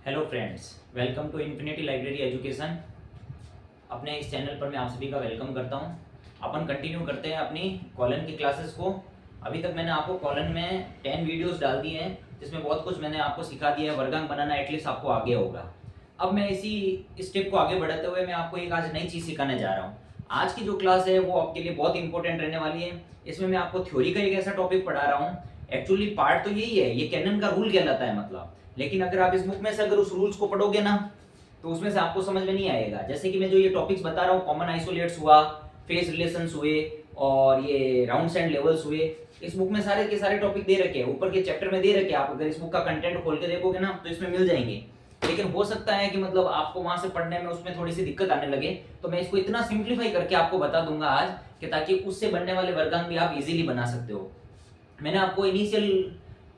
Hello friends, welcome to infinity library education. अपने इस channel पर मैं आप सभी का वेलकम करता हूं। अपन कंटिन्यू करते हैं अपनी कॉलन की क्लासेस को। अभी तक मैंने आपको कॉलन में 10 वीडियोस डाल दिए हैं, जिसमें बहुत कुछ मैंने आपको सिखा दिया है। वर्गांक बनाना एटलीस्ट आपको आगे होगा। अब मैं इसी स्टेप को आगे बढ़ाते हुए मैं आपको एक आज नई चीज़ सिखाने जा रहा हूँ। आज की जो क्लास है वो आपके लिए बहुत इंपॉर्टेंट रहने वाली है। इसमें मैं आपको थ्योरी का एक ऐसा टॉपिक पढ़ा रहा हूँ। एक्चुअली पार्ट तो यही है, ये कैनन का रूल कहलाता है मतलब। लेकिन अगर आप इस बुक में से अगर उस रूल्स को पढ़ोगे ना, तो उसमें से आपको समझ में नहीं आएगा। जैसे कि मैं जो ये टॉपिक्स बता रहा हूँ, कॉमन आइसोलेट्स हुआ, फेस रिलेशंस हुए और ये राउंड्स एंड लेवल्स हुए, इस बुक में सारे के सारे टॉपिक दे रखे हैं, ऊपर के चैप्टर में दे रखे हैं। आप अगर इस बुक का कंटेंट खोल के देखोगे ना, तो इसमें मिल जाएंगे। लेकिन हो सकता है कि मतलब आपको वहां से पढ़ने में उसमें थोड़ी सी दिक्कत आने लगे, तो मैं इसको इतना सिंप्लीफाई करके आपको बता दूंगा आज कि ताकि उससे बनने वाले वर्गांक भी आप इजीली बना सकते हो। मैंने आपको इनिशियल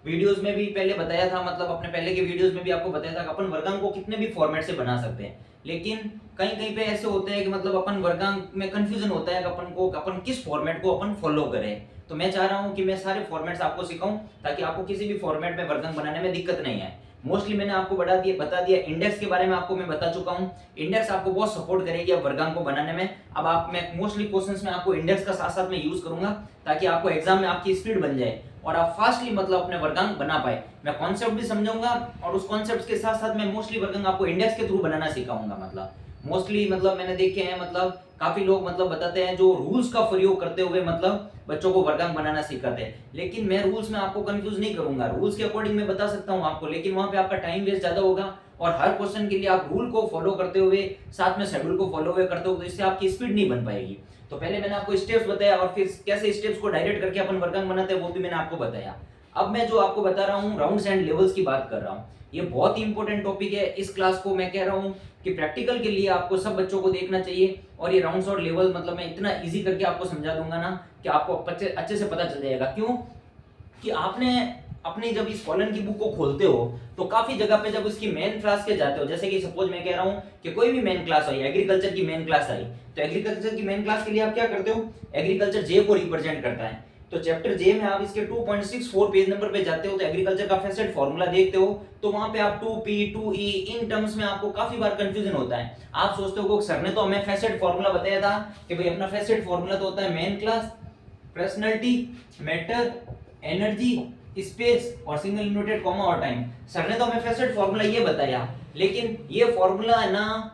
वीडियोस में भी पहले बताया था, मतलब अपने पहले के वीडियोस में भी आपको बताया था कि अपन वर्गांक को कितने भी फॉर्मेट से बना सकते हैं। लेकिन कहीं कहीं पे ऐसे होते हैं कि मतलब अपन वर्गांक में कंफ्यूजन होता है कि अपन किस फॉर्मेट को अपन फॉलो करें। तो मैं चाह रहा हूं कि मैं सारे फॉर्मेट्स आपको सिखाऊं, ताकि आपको किसी भी फॉर्मेट में वर्गांक बनाने में दिक्कत नहीं आए। मोस्टली मैंने आपको बता दिया इंडेक्स के बारे में आपको मैं बता चुका हूं। इंडेक्स आपको बहुत सपोर्ट करेगी अब वर्गांक को बनाने में। अब आप मैं मोस्टली क्वेश्चंस में आपको इंडेक्स का साथ साथ में यूज करूंगा, ताकि आपको एग्जाम में आपकी स्पीड बन जाए और आप फास्टली मतलब अपने वर्गांक बना पाए। मैं कॉन्सेप्ट भी समझाऊंगा और उस कॉन्सेप्ट के साथ साथ मैं मोस्टली वर्गांक आपको इंडेक्स के थ्रू बनाना सिखाऊंगा। मतलब मोस्टली मतलब मैंने देखे हैं, मतलब काफी लोग मतलब बताते हैं जो रूल्स का प्रयोग करते हुए मतलब बच्चों को वर्गांक बनाना सिखाते हैं। लेकिन मैं रूल्स में आपको कंफ्यूज नहीं करूंगा, रूल्स के अकॉर्डिंग मैं बता सकता हूं आपको, लेकिन वहां पे आपका टाइम वेस्ट ज्यादा होगा। और हर क्वेश्चन के लिए आप रूल को फॉलो करते हुए साथ में शेड्यूल को फॉलो हुए करते हो, तो इससे आपकी स्पीड नहीं बन पाएगी। तो पहले मैंने आपको स्टेप्स बताया और फिर कैसे स्टेप्स को डायरेक्ट करके अपन वर्गांक बनाते हैं वो भी मैंने आपको बताया। अब मैं जो आपको बता रहा हूँ राउंड्स एंड लेवल्स की बात कर रहा हूँ। ये बहुत ही इंपॉर्टेंट टॉपिक है। इस क्लास को मैं कह रहा हूँ कि प्रैक्टिकल के लिए आपको सब बच्चों को देखना चाहिए। और ये राउंड्स और लेवल मतलब मैं इतना इजी करके आपको समझा दूंगा ना कि आपको अच्छे से पता चल जाएगा। क्यों कि आपने अपनी जब इस कॉलन की बुक को खोलते हो तो काफी जगह पे जब उसकी मेन क्लास के जाते हो, जैसे कि सपोज मैं कह रहा हूँ कि कोई भी मेन क्लास आई, एग्रीकल्चर की मेन क्लास आई, तो एग्रीकल्चर की मेन क्लास के लिए आप क्या करते हो, एग्रीकल्चर जे को रिप्रेजेंट करता है। तो चैप्टर जे में आप इसके 2.64 पेज नंबर पे जाते हो, तो एग्रीकल्चर का फेसेट फॉर्मूला देखते हो, तो वहां पे आप 2p 2e इन टर्म्स में आपको काफी बार कंफ्यूजन होता है। आप सोचते हो सर ने तो हमें फेसेट फॉर्मूला बताया था कि भाई अपना फेसेट फॉर्मूला तो होता है main class, personality, matter, energy, space और सिंगल यूनिटेड कॉमा और टाइम। सर ने तो हमें फेसेट फॉर्मूला ये बताया, लेकिन ये फॉर्मूला है ना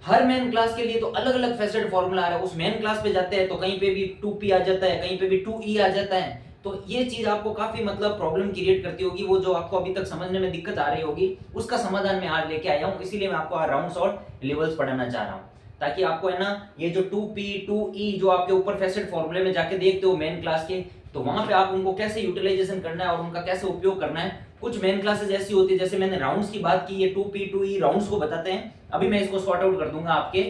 हर मेन क्लास के लिए तो अलग अलग फेसेट फॉर्मूला आ रहा है। उस मेन क्लास पे जाते हैं तो कहीं पे भी 2p आ जाता है, कहीं पे भी 2e आ जाता है। तो ये चीज आपको काफी मतलब प्रॉब्लम क्रिएट करती होगी। वो जो आपको अभी तक समझने में दिक्कत आ रही होगी, उसका समाधान मैं आज लेके आया हूँ। इसीलिए मैं आपको राउंड्स और लेवल्स पढ़ाना चाह रहा हूँ, ताकि आपको है ना ये जो 2p 2e जो आपके ऊपर फेसेट फॉर्मूले में जाके देखते हो मेन क्लास के, तो वहां पे आप उनको कैसे यूटिलाइजेशन करना है और उनका कैसे उपयोग करना है। कुछ मेन क्लासेस ऐसी होती है, जैसे मैंने राउंड्स की बात की, ये 2p 2e राउंड्स को बताते हैं। अभी मैं इसको सॉर्ट आउट कर दूंगा आपके।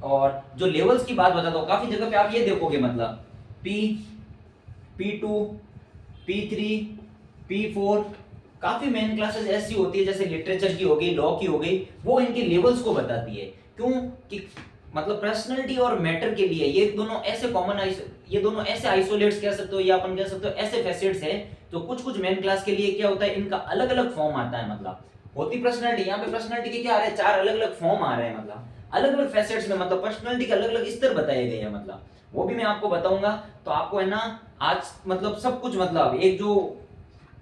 और जो लेवल्स की बात बताता हूँ, काफी जगह पे आप ये देखोगे मतलब p p2 p3 p4, काफी मेन क्लासेस ऐसी होती है, जैसे लिटरेचर की हो गई, लॉ की हो गई, वो इनके लेवल्स को बताती है। क्यों कि मतलब पर्सनैलिटी और मैटर के लिए ये दोनों ऐसे ये दोनों ऐसे आइसोलेट्स कह सकते हो, या अपन कह सकते हो ऐसे फैसेट्स है। तो कुछ कुछ मेन क्लास के लिए क्या होता है, इनका अलग अलग फॉर्म आता है। मतलब होती पर्सनैलिटी, यहाँ पे पर्सनैलिटी के क्या आ रहे हैं, 4 अलग अलग फॉर्म आ रहे हैं। मतलब अलग अलग फैसेट्स में मतलब पर्सनैलिटी के अलग अलग स्तर बताए गए हैं। मतलब वो भी मैं आपको बताऊंगा। तो आपको है ना आज मतलब सब कुछ मतलब एक जो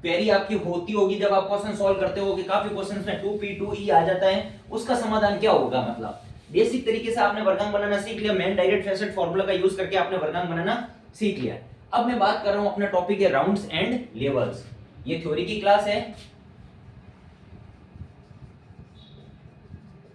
क्वेरी आपकी होती होगी जब आप क्वेश्चन सॉल्व करते हो कि काफी क्वेश्चंस में 2p 2e आ जाता है, उसका समाधान क्या होगा। मतलब बेसिक तरीके से आपने वर्गांक बनाना सीख लिया, मेन डायरेक्ट फेसेट फार्मूला का यूज करके आपने वर्गांक बनाना सीख लिया। अब मैं बात कर रहा हूं अपना टॉपिक है राउंड्स एंड लेवल्स। ये थ्योरी की क्लास है।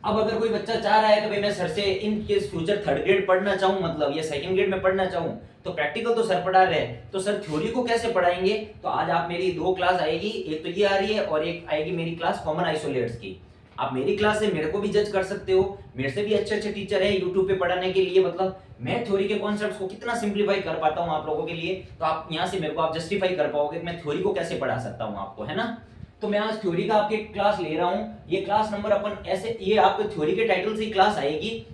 अब अगर कोई बच्चा चाह रहा है कि भाई मैं सर से in case future third grade पढ़ना चाहूं, मतलब या सेकंड ग्रेड में पढ़ना चाहूं, तो प्रैक्टिकल तो सर पढ़ा रहे हैं, तो सर थ्योरी को कैसे पढ़ाएंगे। तो आज आप मेरी 2 क्लास आएगी, एक तो ये आ रही है और एक आएगी मेरी क्लास कॉमन आइसोलेट्स की। आप मेरी क्लास से मेरे को भी जज कर सकते हो, मेरे से भी अच्छे अच्छे टीचर है यूट्यूब पे पढ़ाने के लिए। मतलब मैं थ्योरी के कॉन्सेप्ट्स को कितना सिंप्लीफाई कर पाता हूँ आप लोगों के लिए, तो आप यहाँ से मेरे को आप जस्टिफाई कर पाओगे कि मैं थ्योरी को कैसे पढ़ा सकता हूँ आपको, है ना। तो मैं आज थ्योरी का आपके क्लास ले रहा हूँ। ये क्लास नंबर अपन ऐसे, ये आपके थ्योरी के टाइटल से ही क्लास आएगी,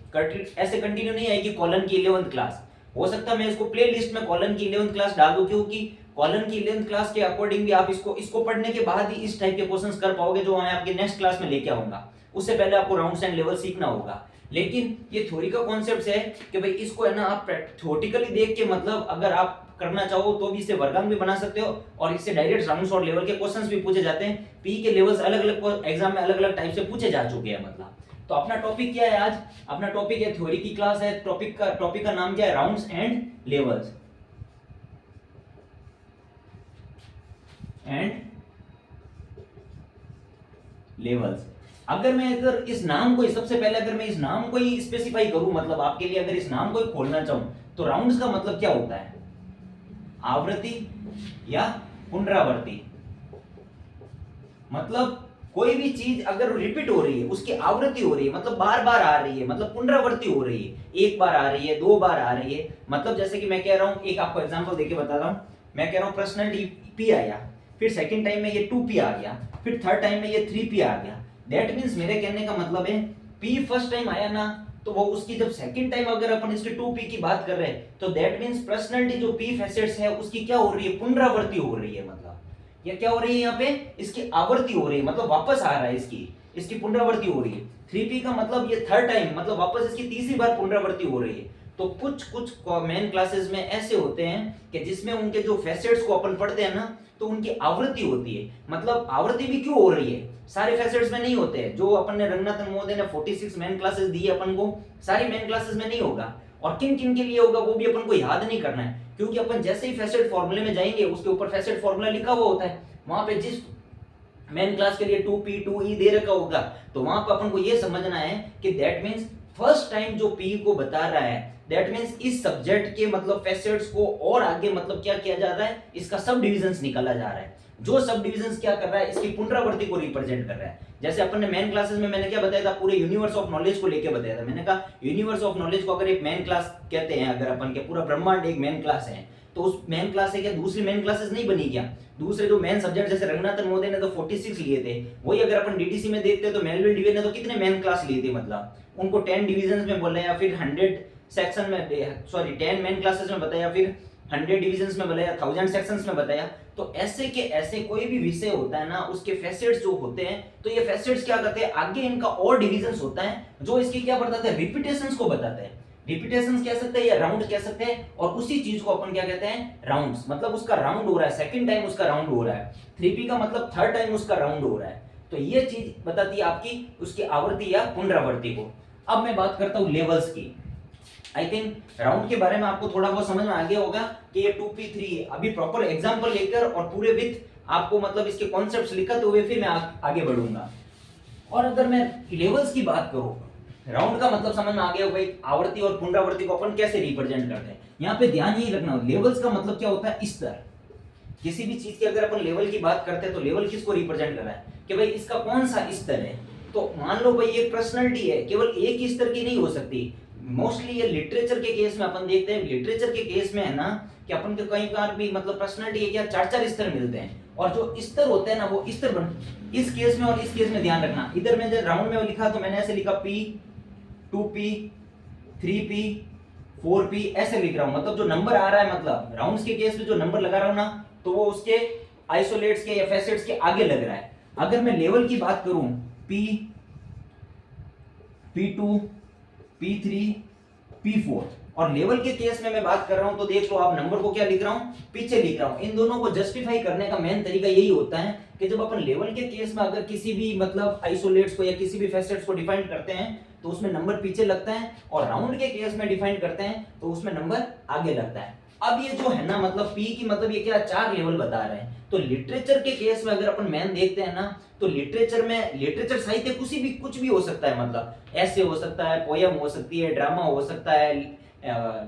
ऐसे कंटिन्यू नहीं आएगी कॉलन की 11th क्लास। हो सकता है मैं इसको प्ले लिस्ट में कॉलन की 11th क्लास डाल दूं, क्योंकि कॉलन की लेंथ क्लास के अकॉर्डिंग भी आप इसको पढ़ने के बाद ही इस टाइप के क्वेश्चंस कर पाओगे जो मैं आपके नेक्स्ट क्लास में लेके आऊंगा। उससे पहले आपको राउंड्स एंड लेवल सीखना होगा। लेकिन ये थ्योरी का कॉन्सेप्ट है कि भाई इसको है ना आप थ्योरेटिकली देख के मतलब अगर आप करना चाहो तो भी इसे वर्गांक भी बना सकते हो और इससे डायरेक्ट राउंड्स और लेवल के क्वेश्चंस भी पूछे जाते हैं। पी के लेवल्स अलग अलग एग्जाम में अलग अलग टाइप से पूछे जा चुके हैं मतलब। तो अपना टॉपिक क्या है आज? अपना टॉपिक है थ्योरी की क्लास है। टॉपिक का नाम क्या है? राउंड्स एंड लेवल्स अगर इस नाम को सबसे पहले अगर मैं इस नाम को ही स्पेसिफाई करूं मतलब आपके लिए अगर इस नाम को ही खोलना चाहूं तो राउंड्स का मतलब क्या होता है? आवृत्ति या पुनरावृत्ति। मतलब कोई भी चीज अगर रिपीट हो रही है उसकी आवृत्ति हो रही है मतलब बार बार आ रही है मतलब पुनरावृत्ति हो रही है। एक बार आ रही है, दो बार आ रही है। मतलब जैसे कि मैं कह रहा हूं, एक आपको एग्जांपल देके बता रहा हूं। मैं कह रहा हूं पर्सनल पी आया, फिर सेकंड टाइम में ये 2p आ गया, फिर थर्ड टाइम में ये 3p आ गया। दैट मींस मेरे कहने का मतलब है p फर्स्ट टाइम आया ना तो वो उसकी जब सेकंड टाइम अगर अपन इसके 2p की बात कर रहे हैं तो दैट मींस पर्सनालिटी जो p फैसेट्स है उसकी क्या हो रही है? पुनरावृत्ति हो रही है। मतलब ये क्या हो रही है? यहाँ पे इसकी आवृत्ति हो रही है मतलब वापस आ रहा है, इसकी पुनरावृत्ति हो रही है। 3p का मतलब ये थर्ड टाइम मतलब वापस इसकी तीसरी बार पुनरावृत्ति हो रही है। तो कुछ मेन क्लासेस में ऐसे होते हैं कि जिसमें उनके जो फैसेट्स को अपन पढ़ते हैं ना तो उनकी आवृत्ति होती है। मतलब आवृत्ति भी क्यों हो रही है? सारे फैसेट्स में नहीं होते हैं। जो अपन ने रंगनाथन महोदय ने 46 मेन क्लासेस दी अपन को, सारी मेन क्लासेस में नहीं होगा। और किन किन के लिए होगा वो भी अपन को याद नहीं करना है, क्योंकि अपन जैसे ही फैसेट फॉर्मूले में जाएंगे उसके ऊपर फैसेट फॉर्मूला लिखा हुआ होता है। वहां पे जिस मेन क्लास के लिए 2p 2e दे रखा होगा तो वहां पर अपन को ये समझना है कि दैट मींस फर्स्ट टाइम जो p को बता रहा है दैट मींस इस सब्जेक्ट के मतलब फैसेट्स को और आगे मतलब क्या किया जा रहा है? इसका सब डिविजन्स निकाला जा रहा है। जो सब डिविजन्स क्या कर रहा है? इसकी पुनरावृत्ति को रिप्रेजेंट कर रहा है। जैसे अपन ने मेन क्लासेस में मैंने क्या बताया था? पूरे यूनिवर्स ऑफ नॉलेज को लेके बताया था। मैंने कहा यूनिवर्स ऑफ नॉलेज को अगर एक मेन क्लास कहते हैं, अगर अपन के पूरा ब्रह्मांड एक मेन क्लास है तो उस मेन क्लास से क्या दूसरी मेन क्लासेस नहीं बनी क्या? दूसरे जो मेन सब्जेक्ट जैसे रंगनाथन महोदय ने तो 46 लिए थे, वही अगर अपन डीटीसी में देखते तो मेलविल डिवे ने तो कितने मेन क्लास लिए थे? मतलब उनको 10 डिविजन्स में बोला या फिर 100 सेक्शन में, सॉरी 10 मेन क्लासेस में बताया, फिर 100 डिविजन्स में बताया, 1000 सेक्शंस में बताया। तो ऐसे के ऐसे कोई भी विषय होता है ना उसके फैसेट्स जो होते हैं तो ये फैसेट्स क्या करते हैं? आगे इनका और डिविजन्स होता है जो इसकी क्या बताते हैं? रिपीटेशंस को बताते हैं। रिपीटेशंस कह सकते हैं या राउंड कह सकते हैं। और उसी चीज को अपन क्या कहते हैं? राउंड्स। मतलब उसका राउंड हो रहा है, सेकंड टाइम उसका राउंड हो रहा है। 3p का मतलब थर्ड टाइम उसका राउंड हो रहा है। तो ये चीज बताती है आपकी उसकी आवृत्ति या पुनरावृत्ति को। अब मैं बात करता हूं लेवल्स की। आई थिंक राउंड के बारे में आपको थोड़ा बहुत समझ में आ गया होगा कि ये 2p 3 अभी प्रॉपर एग्जांपल लेकर और पूरे विथ आपको मतलब इसके कॉन्सेप्ट्स लिखते हुए फिर मैं आगे बढ़ूंगा। और अगर मैं लेवल्स की बात करूं, राउंड का मतलब समझ में आ गया भाई, आवृत्ति और पुनरावृत्ति को अपन कैसे रिप्रेजेंट करते हैं। यहाँ पे ध्यान यही रखना, लेवल्स का मतलब क्या होता है? स्तर। किसी भी चीज की अगर अपन लेवल की बात करते हैं तो लेवल किसको रिप्रेजेंट कर रहा है कि भाई इसका कौन सा स्तर है। तो मान लो भाई एक पर्सनैलिटी है, केवल एक ही स्तर की नहीं हो सकती। मोस्टली ये लिटरेचर के केस में अपन देखते हैं, लिटरेचर के केस में है ना कि अपन को कई बार भी मतलब पर्सनैलिटी है क्या 4-4 स्तर मिलते हैं। और जो स्तर होते हैं ना वो स्तर बन, इस केस में और इस केस में ध्यान रखना। इधर में जब राउंड में लिखा तो मैंने ऐसे लिखा p 2p 3p 4p ऐसे लिख रहा हूं। मतलब जो नंबर आ रहा है मतलब राउंड्स के केस में जो नंबर लगा रहा हूं ना तो वो उसके आइसोलेट्स के या फैसेट्स के आगे लग रहा है। अगर मैं लेवल की बात करूं p p2 p3 p4 और लेवल के केस में मैं बात कर रहा हूं तो देख लो आप नंबर को क्या लिख रहा हूं? पीछे लिख रहा हूं। इन दोनों को जस्टिफाई करने का मेन तरीका यही होता है कि जब अपन लेवल के केस में अगर किसी भी मतलब आइसोलेट्स को या किसी भी फैसेट्स को डिफाइन करते हैं तो उसमें नंबर पीछे लगता है, और राउंड के केस में डिफाइन करते हैं तो उसमें नंबर आगे लगता है। अब ये जो है ना मतलब p की मतलब ये क्या 4 लेवल बता रहे हैं। तो लिटरेचर के केस में अगर अपन मेन देखते हैं ना तो लिटरेचर साहित्य कुछ भी हो सकता है। मतलब ऐसे हो सकता है, पोयम हो सकती है, ड्रामा हो सकता है,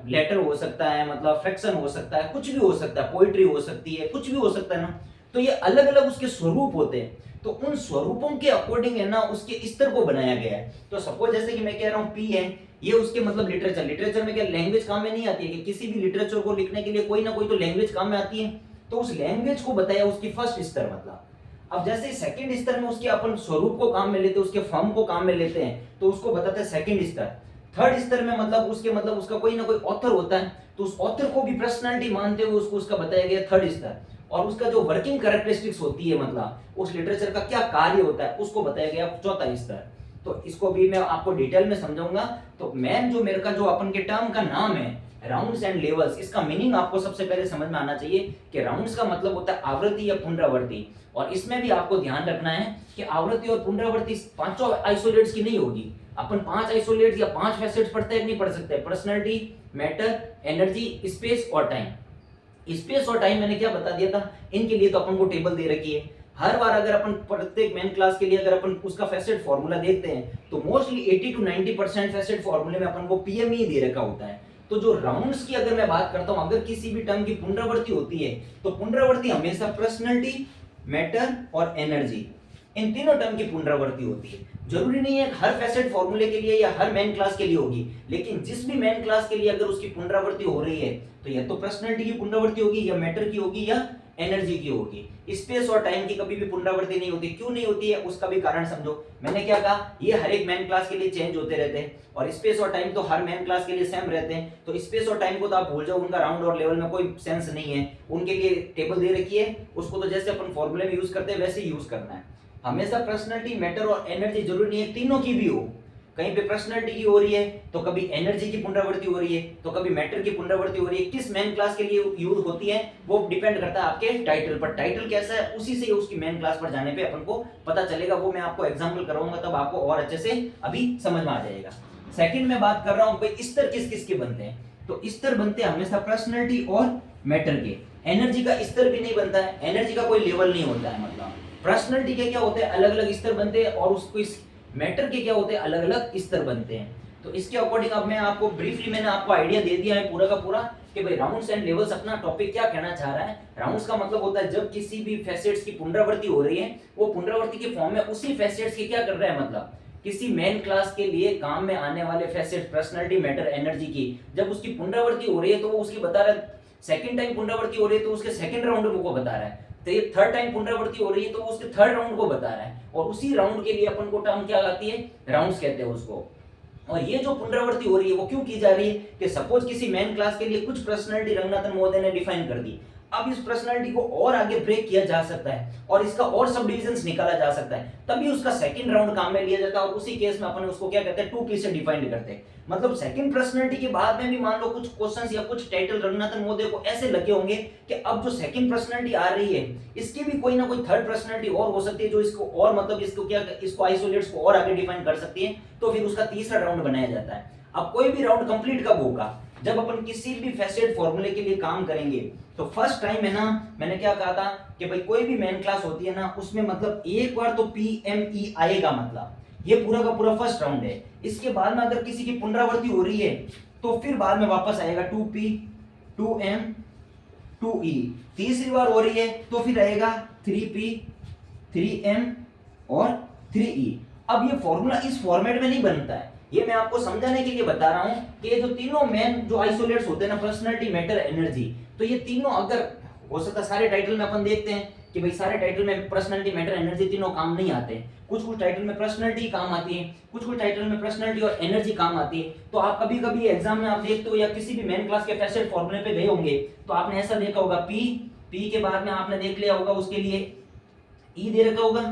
लेटर हो सकता है, मतलब फिक्शन हो सकता है, कुछ भी हो सकता है, पोइट्री हो सकती है, कुछ भी हो सकता है ना। तो ये अलग अलग उसके स्वरूप होते हैं। तो उन स्वरूपों के अकॉर्डिंग है ना उसके स्तर को बनाया गया है। तो सपोज जैसे कि मैं कह रहा हूँ p है, ये उसके मतलब लिटरेचर में क्या लैंग्वेज काम में नहीं आती है कि किसी भी लिटरेचर को लिखने के लिए कोई ना कोई तो लैंग्वेज काम में आती है। तो उस लैंग्वेज को बताया उसकी फर्स्ट स्तर मतलब। अब जैसे सेकंड स्तर में उसके अपन स्वरूप को काम में लेते हैं, उसके फॉर्म को काम में लेते हैं तो उसको बताते हैं सेकंड स्तर। थर्ड स्तर में मतलब उसका कोई ना कोई ऑथर होता है, तो उस ऑथर को भी पर्सनालिटी मानते हुए उसको उसका बताया गया थर्ड स्तर, और उसका जो वर्किंग कैरेक्टरिस्टिक्स होती है मतलब उस लिटरेचर का क्या कार्य होता है उसको बताया गया चौथा स्तर। तो इसको भी मैं आपको डिटेल में समझाऊंगा। तो मेन जो मेरे का जो अपन के टर्म का नाम है राउंड्स एंड लेवल्स, इसका मीनिंग आपको सबसे पहले समझ में आना चाहिए कि राउंड्स का मतलब होता है आवृत्ति या पुनरावृत्ति, और इसमें भी आपको ध्यान रखना है कि आवृत्ति और पुनरावृत्ति पांचों आइसोलेट्स की नहीं होगी। अपन 5 आइसोलेट्स या 5 फैसेट्स पढ़ते नहीं पढ़ सकते, पर्सनालिटी, मैटर, एनर्जी, स्पेस और टाइम। स्पेस और टाइम मैंने क्या बता दिया था, इनके लिए तो अपन को टेबल दे रखी है। हर बार अगर अपन प्रत्येक मेन क्लास के लिए अगर अपन उसका फैसेट फॉर्मूला देखते हैं तो मोस्टली 80 to 90% फैसेट फॉर्मूले में अपन को पीएम ही दे रखा होता है। तो जो राउंड्स की अगर मैं बात करता हूं, अगर किसी भी टर्म की पुनरावृत्ति होती है तो पुनरावृत्ति हमेशा पर्सनालिटी, मैटर और एनर्जी, इन तीनों टर्म की पुनरावृत्ति होती है। जरूरी नहीं है हर फैसेट फॉर्मूले के लिए या हर मेन क्लास के लिए होगी, लेकिन जिस भी मेन क्लास के लिए अगर उसकी पुनरावृत्ति हो रही है तो या तो पर्सनालिटी की पुनरावृत्ति होगी या मैटर की होगी या एनर्जी की होगी। स्पेस और टाइम की कभी भी पुनरावृत्ति नहीं होती। क्यों नहीं होती है उसका भी कारण समझो। मैंने क्या कहा, ये हर एक मेन क्लास के लिए चेंज होते रहते हैं, और स्पेस और टाइम तो हर मेन क्लास के लिए सेम रहते हैं। तो स्पेस और टाइम को तो आप भूल जाओ, उनका राउंड और लेवल में कोई सेंस नहीं है। उनके लिए टेबल दे रखी है, उसको तो जैसे अपन फॉर्मूले में यूज करते हैं वैसे ही यूज करना है। हमेशा पर्सनालिटी, मैटर और एनर्जी, जरूरी नहीं है तीनों की भी हो। कहीं पे पर्सनालिटी की हो रही है तो कभी एनर्जी की पुनरावृत्ति हो रही है तो कभी मैटर की पुनरावृत्ति हो रही है। किस मेन क्लास के लिए यूज होती है वो डिपेंड करता है आपके टाइटल पर। टाइटल कैसा है उसी से उसकी मेन क्लास पर जाने पे अपन को पता चलेगा। वो मैं आपको एग्जांपल कराऊंगा तब आपको और अच्छे से अभी समझ में आ जाएगा। सेकंड में बात कर रहा हूं भाई स्तर किस किस के बनते हैं, तो स्तर बनते हैं हमेशा पर्सनालिटी और मैटर के। एनर्जी का स्तर भी नहीं बनता है, एनर्जी का कोई लेवल नहीं होता है। मतलब पर्सनालिटी के क्या होते हैं, अलग अलग स्तर बनते हैं, और उसको इस मैटर के क्या होते हैं, अलग अलग स्तर बनते हैं। तो इसके अकॉर्डिंग अब मैं आपको ब्रीफली मैंने आपको आइडिया दे दिया है पूरा का पूरा कि भाई राउंड्स एंड लेवल्स अपना टॉपिक क्या कहना चाह रहा है। राउंड्स का मतलब होता है जब किसी भी फैसेट्स की पुनरावृत्ति हो रही है, वो पुनरावृत्ति के फॉर्म में उसी फैसेट्स की क्या कर रहा है, मतलब किसी मेन क्लास के लिए काम में आने वाले फैसेट्स पर्सनालिटी, मैटर, एनर्जी की जब उसकी पुनरावृत्ति हो रही है तो वो उसकी बता रहा है। सेकंड टाइम पुनरावृत्ति हो रही है तो उसके सेकंड राउंड को बता रहा है। तो ये थर्ड टाइम पुनरावृत्ति हो रही है तो वो उसके थर्ड राउंड को बता रहा है, और उसी राउंड के लिए अपन को टर्म क्या आती है, राउंड्स कहते हैं उसको। और ये जो पुनरावृत्ति हो रही है वो क्यों की जा रही है कि सपोज किसी मेन क्लास के लिए कुछ पर्सनालिटी रंगनाथन महोदय ने डिफाइन कर दी। अब इस पर्सनालिटी को और आगे ब्रेक किया जा सकता है और इसका और सब डिविजन्स निकाला जा सकता है, तभी उसका सेकंड राउंड काम में लिया जाता है। और उसी केस में अपन उसको क्या कहते हैं, 2P से डिफाइंड करते हैं। मतलब सेकंड पर्सनालिटी के बाद में भी मान लो कुछ क्वेश्चंस या कुछ टाइटल रंगनाथन महोदय को ऐसे लगे होंगे कि अब जो सेकंड पर्सनालिटी आ रही है इसकी भी कोई ना कोई थर्ड पर्सनालिटी और हो सकती है जो इसको और मतलब इसको आइसोलेट्स को और आगे डिफाइन कर सकती है। तो फिर उसका तीसरा राउंड बनाया जाता है। अब कोई भी राउंड कंप्लीट कब होगा, जब अपन किसी भी फैसेट फॉर्मूले के लिए काम करेंगे। तो फर्स्ट टाइम है ना, मैंने क्या कहा था कि भाई कोई भी मेन क्लास होती है ना उसमें मतलब एक बार तो PME आएगा, मतलब ये पूरा का पूरा फर्स्ट राउंड है। इसके बाद में अगर किसी की पुनरावृत्ति हो रही है तो फिर बाद में वापस आएगा 2P, 2M, 2E। तीसरी बार हो रही है तो फिर आएगा 3P, 3M और 3E। अब ये फॉर्मूला इस फॉर्मेट में नहीं बनता है, ये मैं आपको समझाने के लिए बता रहा हूं कि ये जो तीनों मेन जो आइसोलेट्स होते हैं ना, पर्सनालिटी, मैटर, एनर्जी, तो ये तीनों अगर हो सकता है सारे टाइटल में अपन देखते हैं कि भाई सारे टाइटल में पर्सनालिटी, मैटर, एनर्जी तीनों काम नहीं आते। कुछ कुछ टाइटल में पर्सनालिटी काम आती है, कुछ कुछ टाइटल में पर्सनालिटी और एनर्जी काम आती है। तो आप कभी कभी एग्जाम में आप देखते हो या किसी भी मेन क्लास के फैसेट फॉर्मूले पे गए होंगे तो आपने ऐसा देखा होगा, पी के बाद में आपने देख लिया होगा उसके लिए ई दे रखा होगा,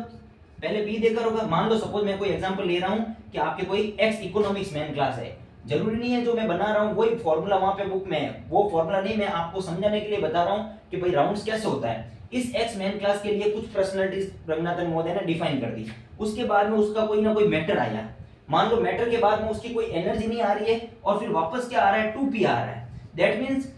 पहले बी देकर होगा। मान लो सपोज मैं कोई एग्जांपल ले रहा हूं कि आपके कोई एक्स इकोनॉमिक्स मेन क्लास है, जरूरी नहीं है जो मैं बना रहा हूं वही फॉर्मूला वहां पे बुक में है, वो फॉर्मूला नहीं, मैं आपको समझाने के लिए बता रहा हूं कि भाई राउंड्स कैसे होता है। इस एक्स मेन क्लास के लिए कुछ पर्सनालिटीज रंगनाथन महोदय ने डिफाइन कर दी, उसके बाद में उसका कोई ना कोई मैटर आया, मान लो मैटर के बाद में उसकी कोई एनर्जी नहीं आ रही है और फिर वापस क्या आ रहा है, 2P आ रहा है। दैट मीन्स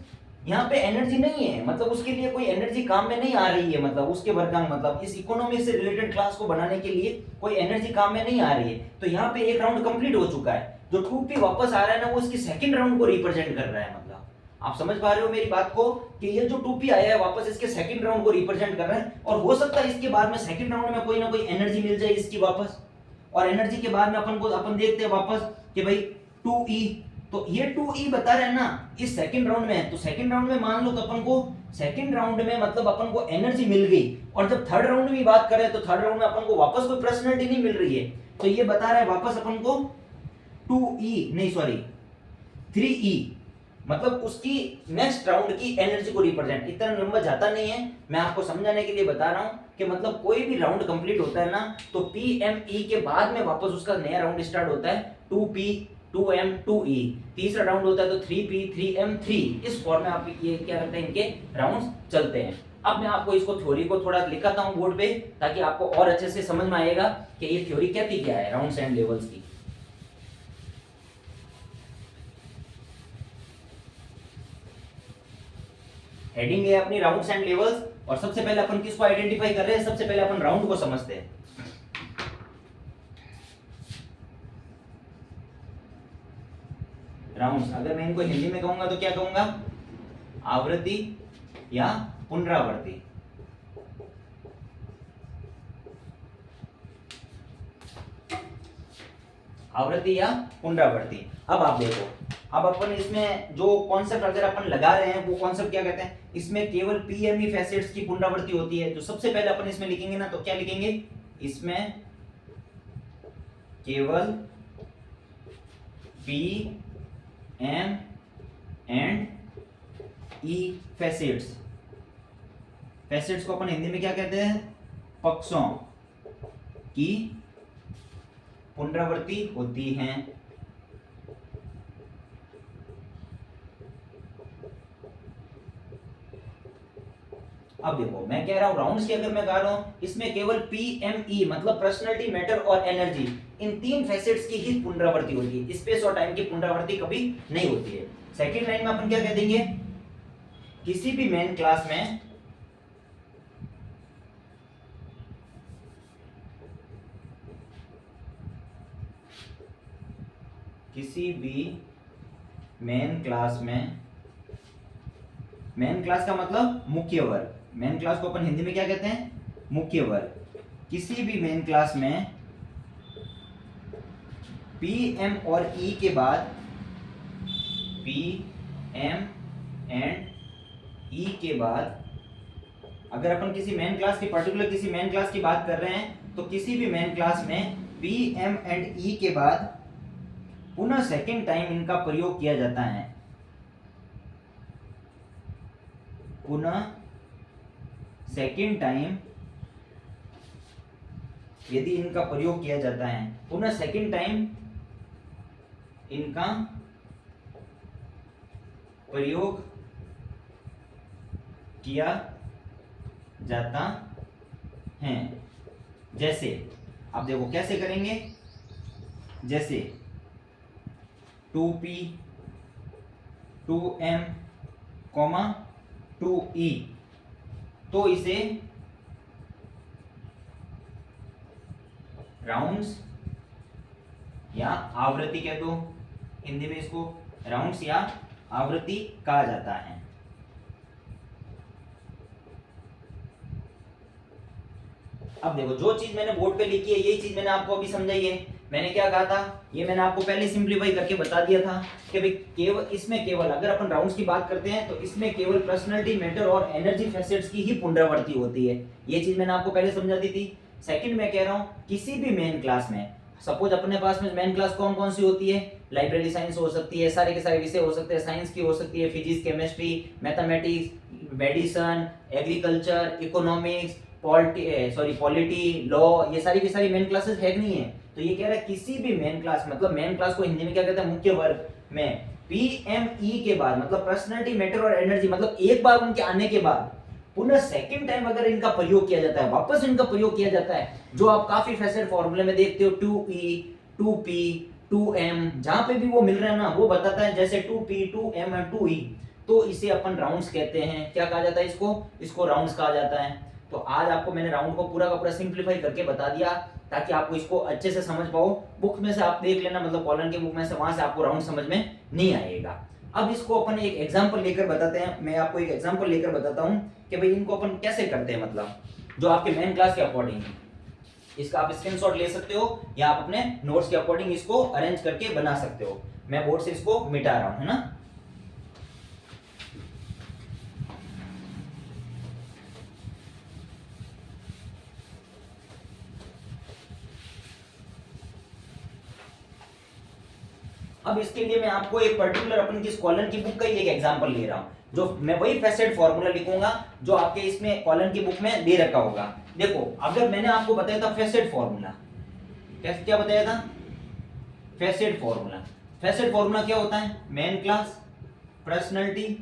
यहाँ पे एनर्जी नहीं है, मतलब उसके लिए कोई एनर्जी काम में नहीं आ रही है, मतलब उसके वर्गांक मतलब इस इकोनॉमिक्स से रिलेटेड क्लास को बनाने के लिए कोई एनर्जी काम में नहीं आ रही है। तो यहाँ पे एक राउंड कंप्लीट हो चुका है, जो 2P वापस आ रहा है ना वो इसकी सेकंड राउंड को रिप्रेजेंट कर रहा है। मतलब आप समझ पा रहे हो मेरी बात को कि ये जो 2P आया है वापस इसके सेकंड राउंड को रिप्रेजेंट कर रहा है, और हो सकता है इसके बाद में सेकंड राउंड में कोई ना कोई एनर्जी मिल जाए इसकी वापस, और एनर्जी के बाद में अपन देखते हैं वापस कि भाई 2E, तो ये 2E बता रहे हैं ना इस सेकंड राउंड में है। तो सेकंड राउंड में मान लो तो अपन को सेकंड राउंड में मतलब अपन को एनर्जी मिल गई, और जब थर्ड राउंड में बात करें तो थर्ड राउंड में अपन को वापस कोई पर्सनालिटी नहीं मिल रही है। तो ये बता रहा है वापस अपन को 2E नहीं सॉरी 3E, मतलब उसकी नेक्स्ट राउंड की एनर्जी को रिप्रेजेंट, इतना लंबा जाता नहीं है, मैं आपको समझाने के लिए बता रहा हूं कि मतलब कोई भी राउंड कंप्लीट होता है ना तो PME के बाद में वापस उसका नया राउंड स्टार्ट होता है 2P 2M 2E, तीसरा राउंड होता है तो 3P 3M 3, इस फॉर्म में आप ये क्या करते हैं, इनके राउंड्स चलते हैं। अब मैं आपको इसको थ्योरी को थोड़ा लिखाता हूं बोर्ड पे ताकि आपको और अच्छे से समझ में आएगा कि ये थ्योरी कहती क्या है राउंड्स एंड लेवल्स की। हेडिंग है अपनी राउंड्स एंड लेवल्स, और सबसे पहले अपन किसको आइडेंटिफाई कर रहे हैं, सबसे पहले अपन राउंड को समझते हैं। राउंड्स, अगर मैं इनको हिंदी में कहूंगा तो क्या कहूंगा, आवृत्ति या पुनरावृत्ति। आवृत्ति या पुनरावृत्ति। अब आप देखो, अब अपन इसमें जो कॉन्सेप्ट अगर अपन लगा रहे हैं वो कॉन्सेप्ट क्या कहते हैं, इसमें केवल पीएमई फैसेट्स की पुनरावृत्ति होती है। तो सबसे पहले अपन इसमें लिखेंगे ना तो क्या लिखेंगे, इसमें केवल P M and E facets, facets को अपन हिंदी में क्या कहते हैं, पक्षों की पुनरावृत्ति होती हैं। अब देखो मैं कह रहा हूं राउंड्स की अगर मैं कह रहा हूं इसमें केवल पीएमई मतलब पर्सनालिटी मैटर और एनर्जी, इन तीन फैसेट्स की ही पुनरावृत्ति होती है, स्पेस और टाइम की पुनरावृत्ति कभी नहीं होती है। सेकंड लाइन में अपन क्या कह देंगे, किसी भी मेन क्लास में किसी भी मेन क्लास में, मेन क्लास का मतलब मुख्य वर्ग, मेन क्लास को अपन हिंदी में क्या कहते हैं, मुख्य वर्ग, किसी भी मेन क्लास में पी एम और ई के बाद, पी एम एंड ई के बाद, अगर अपन किसी मेन क्लास की पर्टिकुलर किसी मेन क्लास की बात कर रहे हैं तो किसी भी मेन क्लास में पी एम एंड ई के बाद पुनः सेकेंड टाइम इनका प्रयोग किया जाता है, पुनः सेकेंड टाइम यदि इनका प्रयोग किया जाता है, पुनः सेकेंड टाइम इनका प्रयोग किया जाता है। जैसे आप देखो कैसे करेंगे, जैसे 2P 2M 2E, तो इसे राउंड्स या आवृत्ति कह दो, हिंदी में इसको राउंड्स या आवृत्ति कहा जाता है। अब देखो जो चीज मैंने बोर्ड पे लिखी है यही चीज मैंने आपको अभी समझाई है। मैंने क्या कहा था, ये मैंने आपको पहले सिंपलीफाई करके बता दिया था कि भाई केवल इसमें केवल अगर अपन राउंड्स की बात करते हैं तो इसमें केवल पर्सनालिटी मैटर और एनर्जी फैसेट्स की ही पुनरावृत्ति होती है, ये चीज मैंने आपको पहले समझा दी थी। सेकंड मैं कह रहा हूँ किसी भी मेन क्लास में, सपोज अपने पास में मेन क्लास कौन कौन सी होती है, लाइब्रेरी साइंस हो सकती है, सारे के सारे विषय हो सकते हैं, साइंस की हो सकती है, physics chemistry mathematics medicine agriculture economics polity law, ये सारी की सारी मेन क्लासेस है नहीं है। तो ये कह रहा है किसी भी मेन क्लास, मतलब मेन क्लास को हिंदी में क्या कहते हैं, मुख्य वर्ग में पीएमई के बाद मतलब पर्सनालिटी मैटर और एनर्जी, मतलब एक बार उनके आने के बाद पुनः सेकंड टाइम अगर इनका प्रयोग किया जाता है, वापस इनका प्रयोग किया जाता है, जो आप काफी फैसेट फॉर्मूले में देखते हो 2E 2P 2M, जहां पे भी वो मिल रहा है ना वो बताता है, जैसे 2P 2M और 2E, तो इसे अपन राउंड्स कहते हैं। क्या कहा जाता है इसको राउंड्स कहा जाता है। तो आज आपको मैंने राउंड को पूरा का पूरा सिंपलीफाई करके बता दिया ताकि आपको इसको अच्छे से समझ पाओ। बुक में से आप देख लेना, मतलब कॉलन की बुक में से, वहां से आपको राउंड समझ में नहीं आएगा। अब इसको अपन एक एग्जांपल लेकर बताते हैं, मैं आपको एक एग्जांपल लेकर बताता हूं कि भाई इनको अपन कैसे करते हैं, मतलब जो आपके मेन क्लास के अकॉर्डिंग। इसका आप स्क्रीनशॉट ले सकते हो या आप अपने नोट्स के अकॉर्डिंग इसको अरेंज करके बना सकते हो। मैं बोर्ड से इसको मिटा रहा हूं, है ना। अब इसके लिए मैं आपको एक पर्टिकुलर अपन की कॉलन की बुक का ही एक एग्जांपल ले रहा हूं, जो मैं वही फेसेट फॉर्मूला लिखूंगा जो आपके इसमें कॉलन की बुक में दे रखा होगा। देखो अगर मैंने आपको बताया था फेसेट फॉर्मूला, क्या बताया था? Facet formula. फेसेट फॉर्मूला क्या होता है? Main class, personality,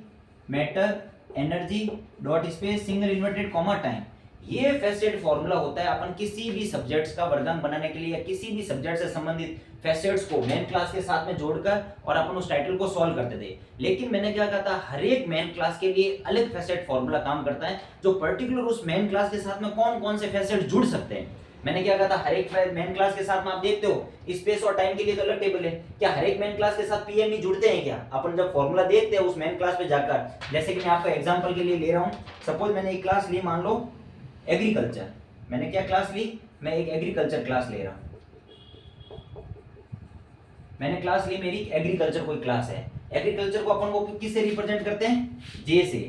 matter, energy, dot space, single inverted comma, time. ये फेसेट फॉर्मूला होता है अपन किसी भी सब्जेक्ट्स का वर्गांक बनाने के लिए या किसी भी सब्जेक्ट से संबंधित फेसेट्स को मेन क्लास के साथ में जोड़कर और अपन उस टाइटल को सॉल्व करते थे। लेकिन मैंने क्या कहा था, हर एक मेन क्लास के लिए अलग फेसेट फॉर्मूला काम करता है, जो पर्टिकुलर उस मेन क्लास के साथ में कौन कौन से फेसेट जुड़ सकते हैं। मैंने क्या कहा था, हर एक मेन क्लास के साथ में आप देखते हो स्पेस और टाइम के लिए तो अलग टेबल है, क्या हर एक मेन क्लास के साथ पीएमई जुड़ते हैं क्या? अपन जब फॉर्मूला देखते हैं उस मेन क्लास पे जाकर, जैसे कि मैं आपका एग्जांपल के लिए ले रहा हूं, सपोज मैंने एक क्लास ली, मान लो एग्रीकल्चर। मैंने क्या क्लास ली? मैं एक एग्रीकल्चर क्लास ले रहा हूं। मैंने क्लास ली, मेरी एग्रीकल्चर कोई क्लास है। एग्रीकल्चर को अपन को किससे रिप्रेजेंट करते हैं? जे से।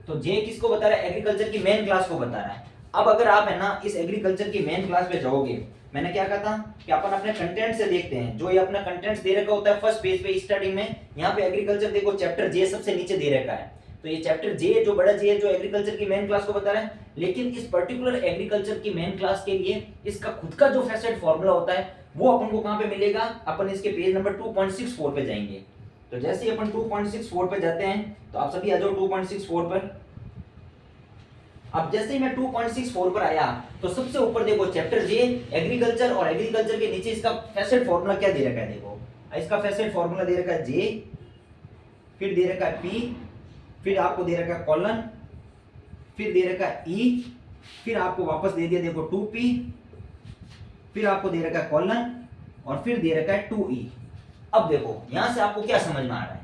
तो जे किसको बता रहा है? एग्रीकल्चर की मेन क्लास को बता रहा है। अब अगर आप है ना इस एग्रीकल्चर की मेन क्लास पे जाओगे, मैंने क्या कहा था कि अपन अपने कंटेंट से देखते हैं, जो ये अपना कंटेंट्स दे रखा होता है फर्स्ट पेज पे स्टार्टिंग में, यहाँ पे एग्रीकल्चर देखो चैप्टर जे सबसे नीचे दे रखा है। तो ये चैप्टर जे जो बड़ा जे है, जो एग्रीकल्चर की मेन क्लास को बता रहा है। लेकिन इस पर्टिकुलर एग्रीकल्चर की मेन क्लास के लिए इसका खुद का जो फेसेट फॉर्मूला होता है वो अपन को कहां पे मिलेगा? अपन इसके पेज नंबर 2.64 पे जाएंगे। तो जैसे ही अपन 2.64 पे जाते हैं तो आप सभी आ जाओ 2.64 पर। अब जैसे ही मैं 2.64 पर आया तो सबसे ऊपर देखो चैप्टर जे एग्रीकल्चर, और एग्रीकल्चर के नीचे इसका फेसेट फॉर्मूला क्या दे रखा है? देखो इसका फेसेट फॉर्मूला दे रखा है जे, फिर दे रखा है पी, फिर आपको दे रखा है कॉलन, फिर दे रखा है ई, फिर आपको वापस दे दिया देखो 2p, फिर आपको दे रखा है कॉलन, और फिर दे रखा है 2e। अब देखो यहां से आपको क्या समझ में आ रहा है?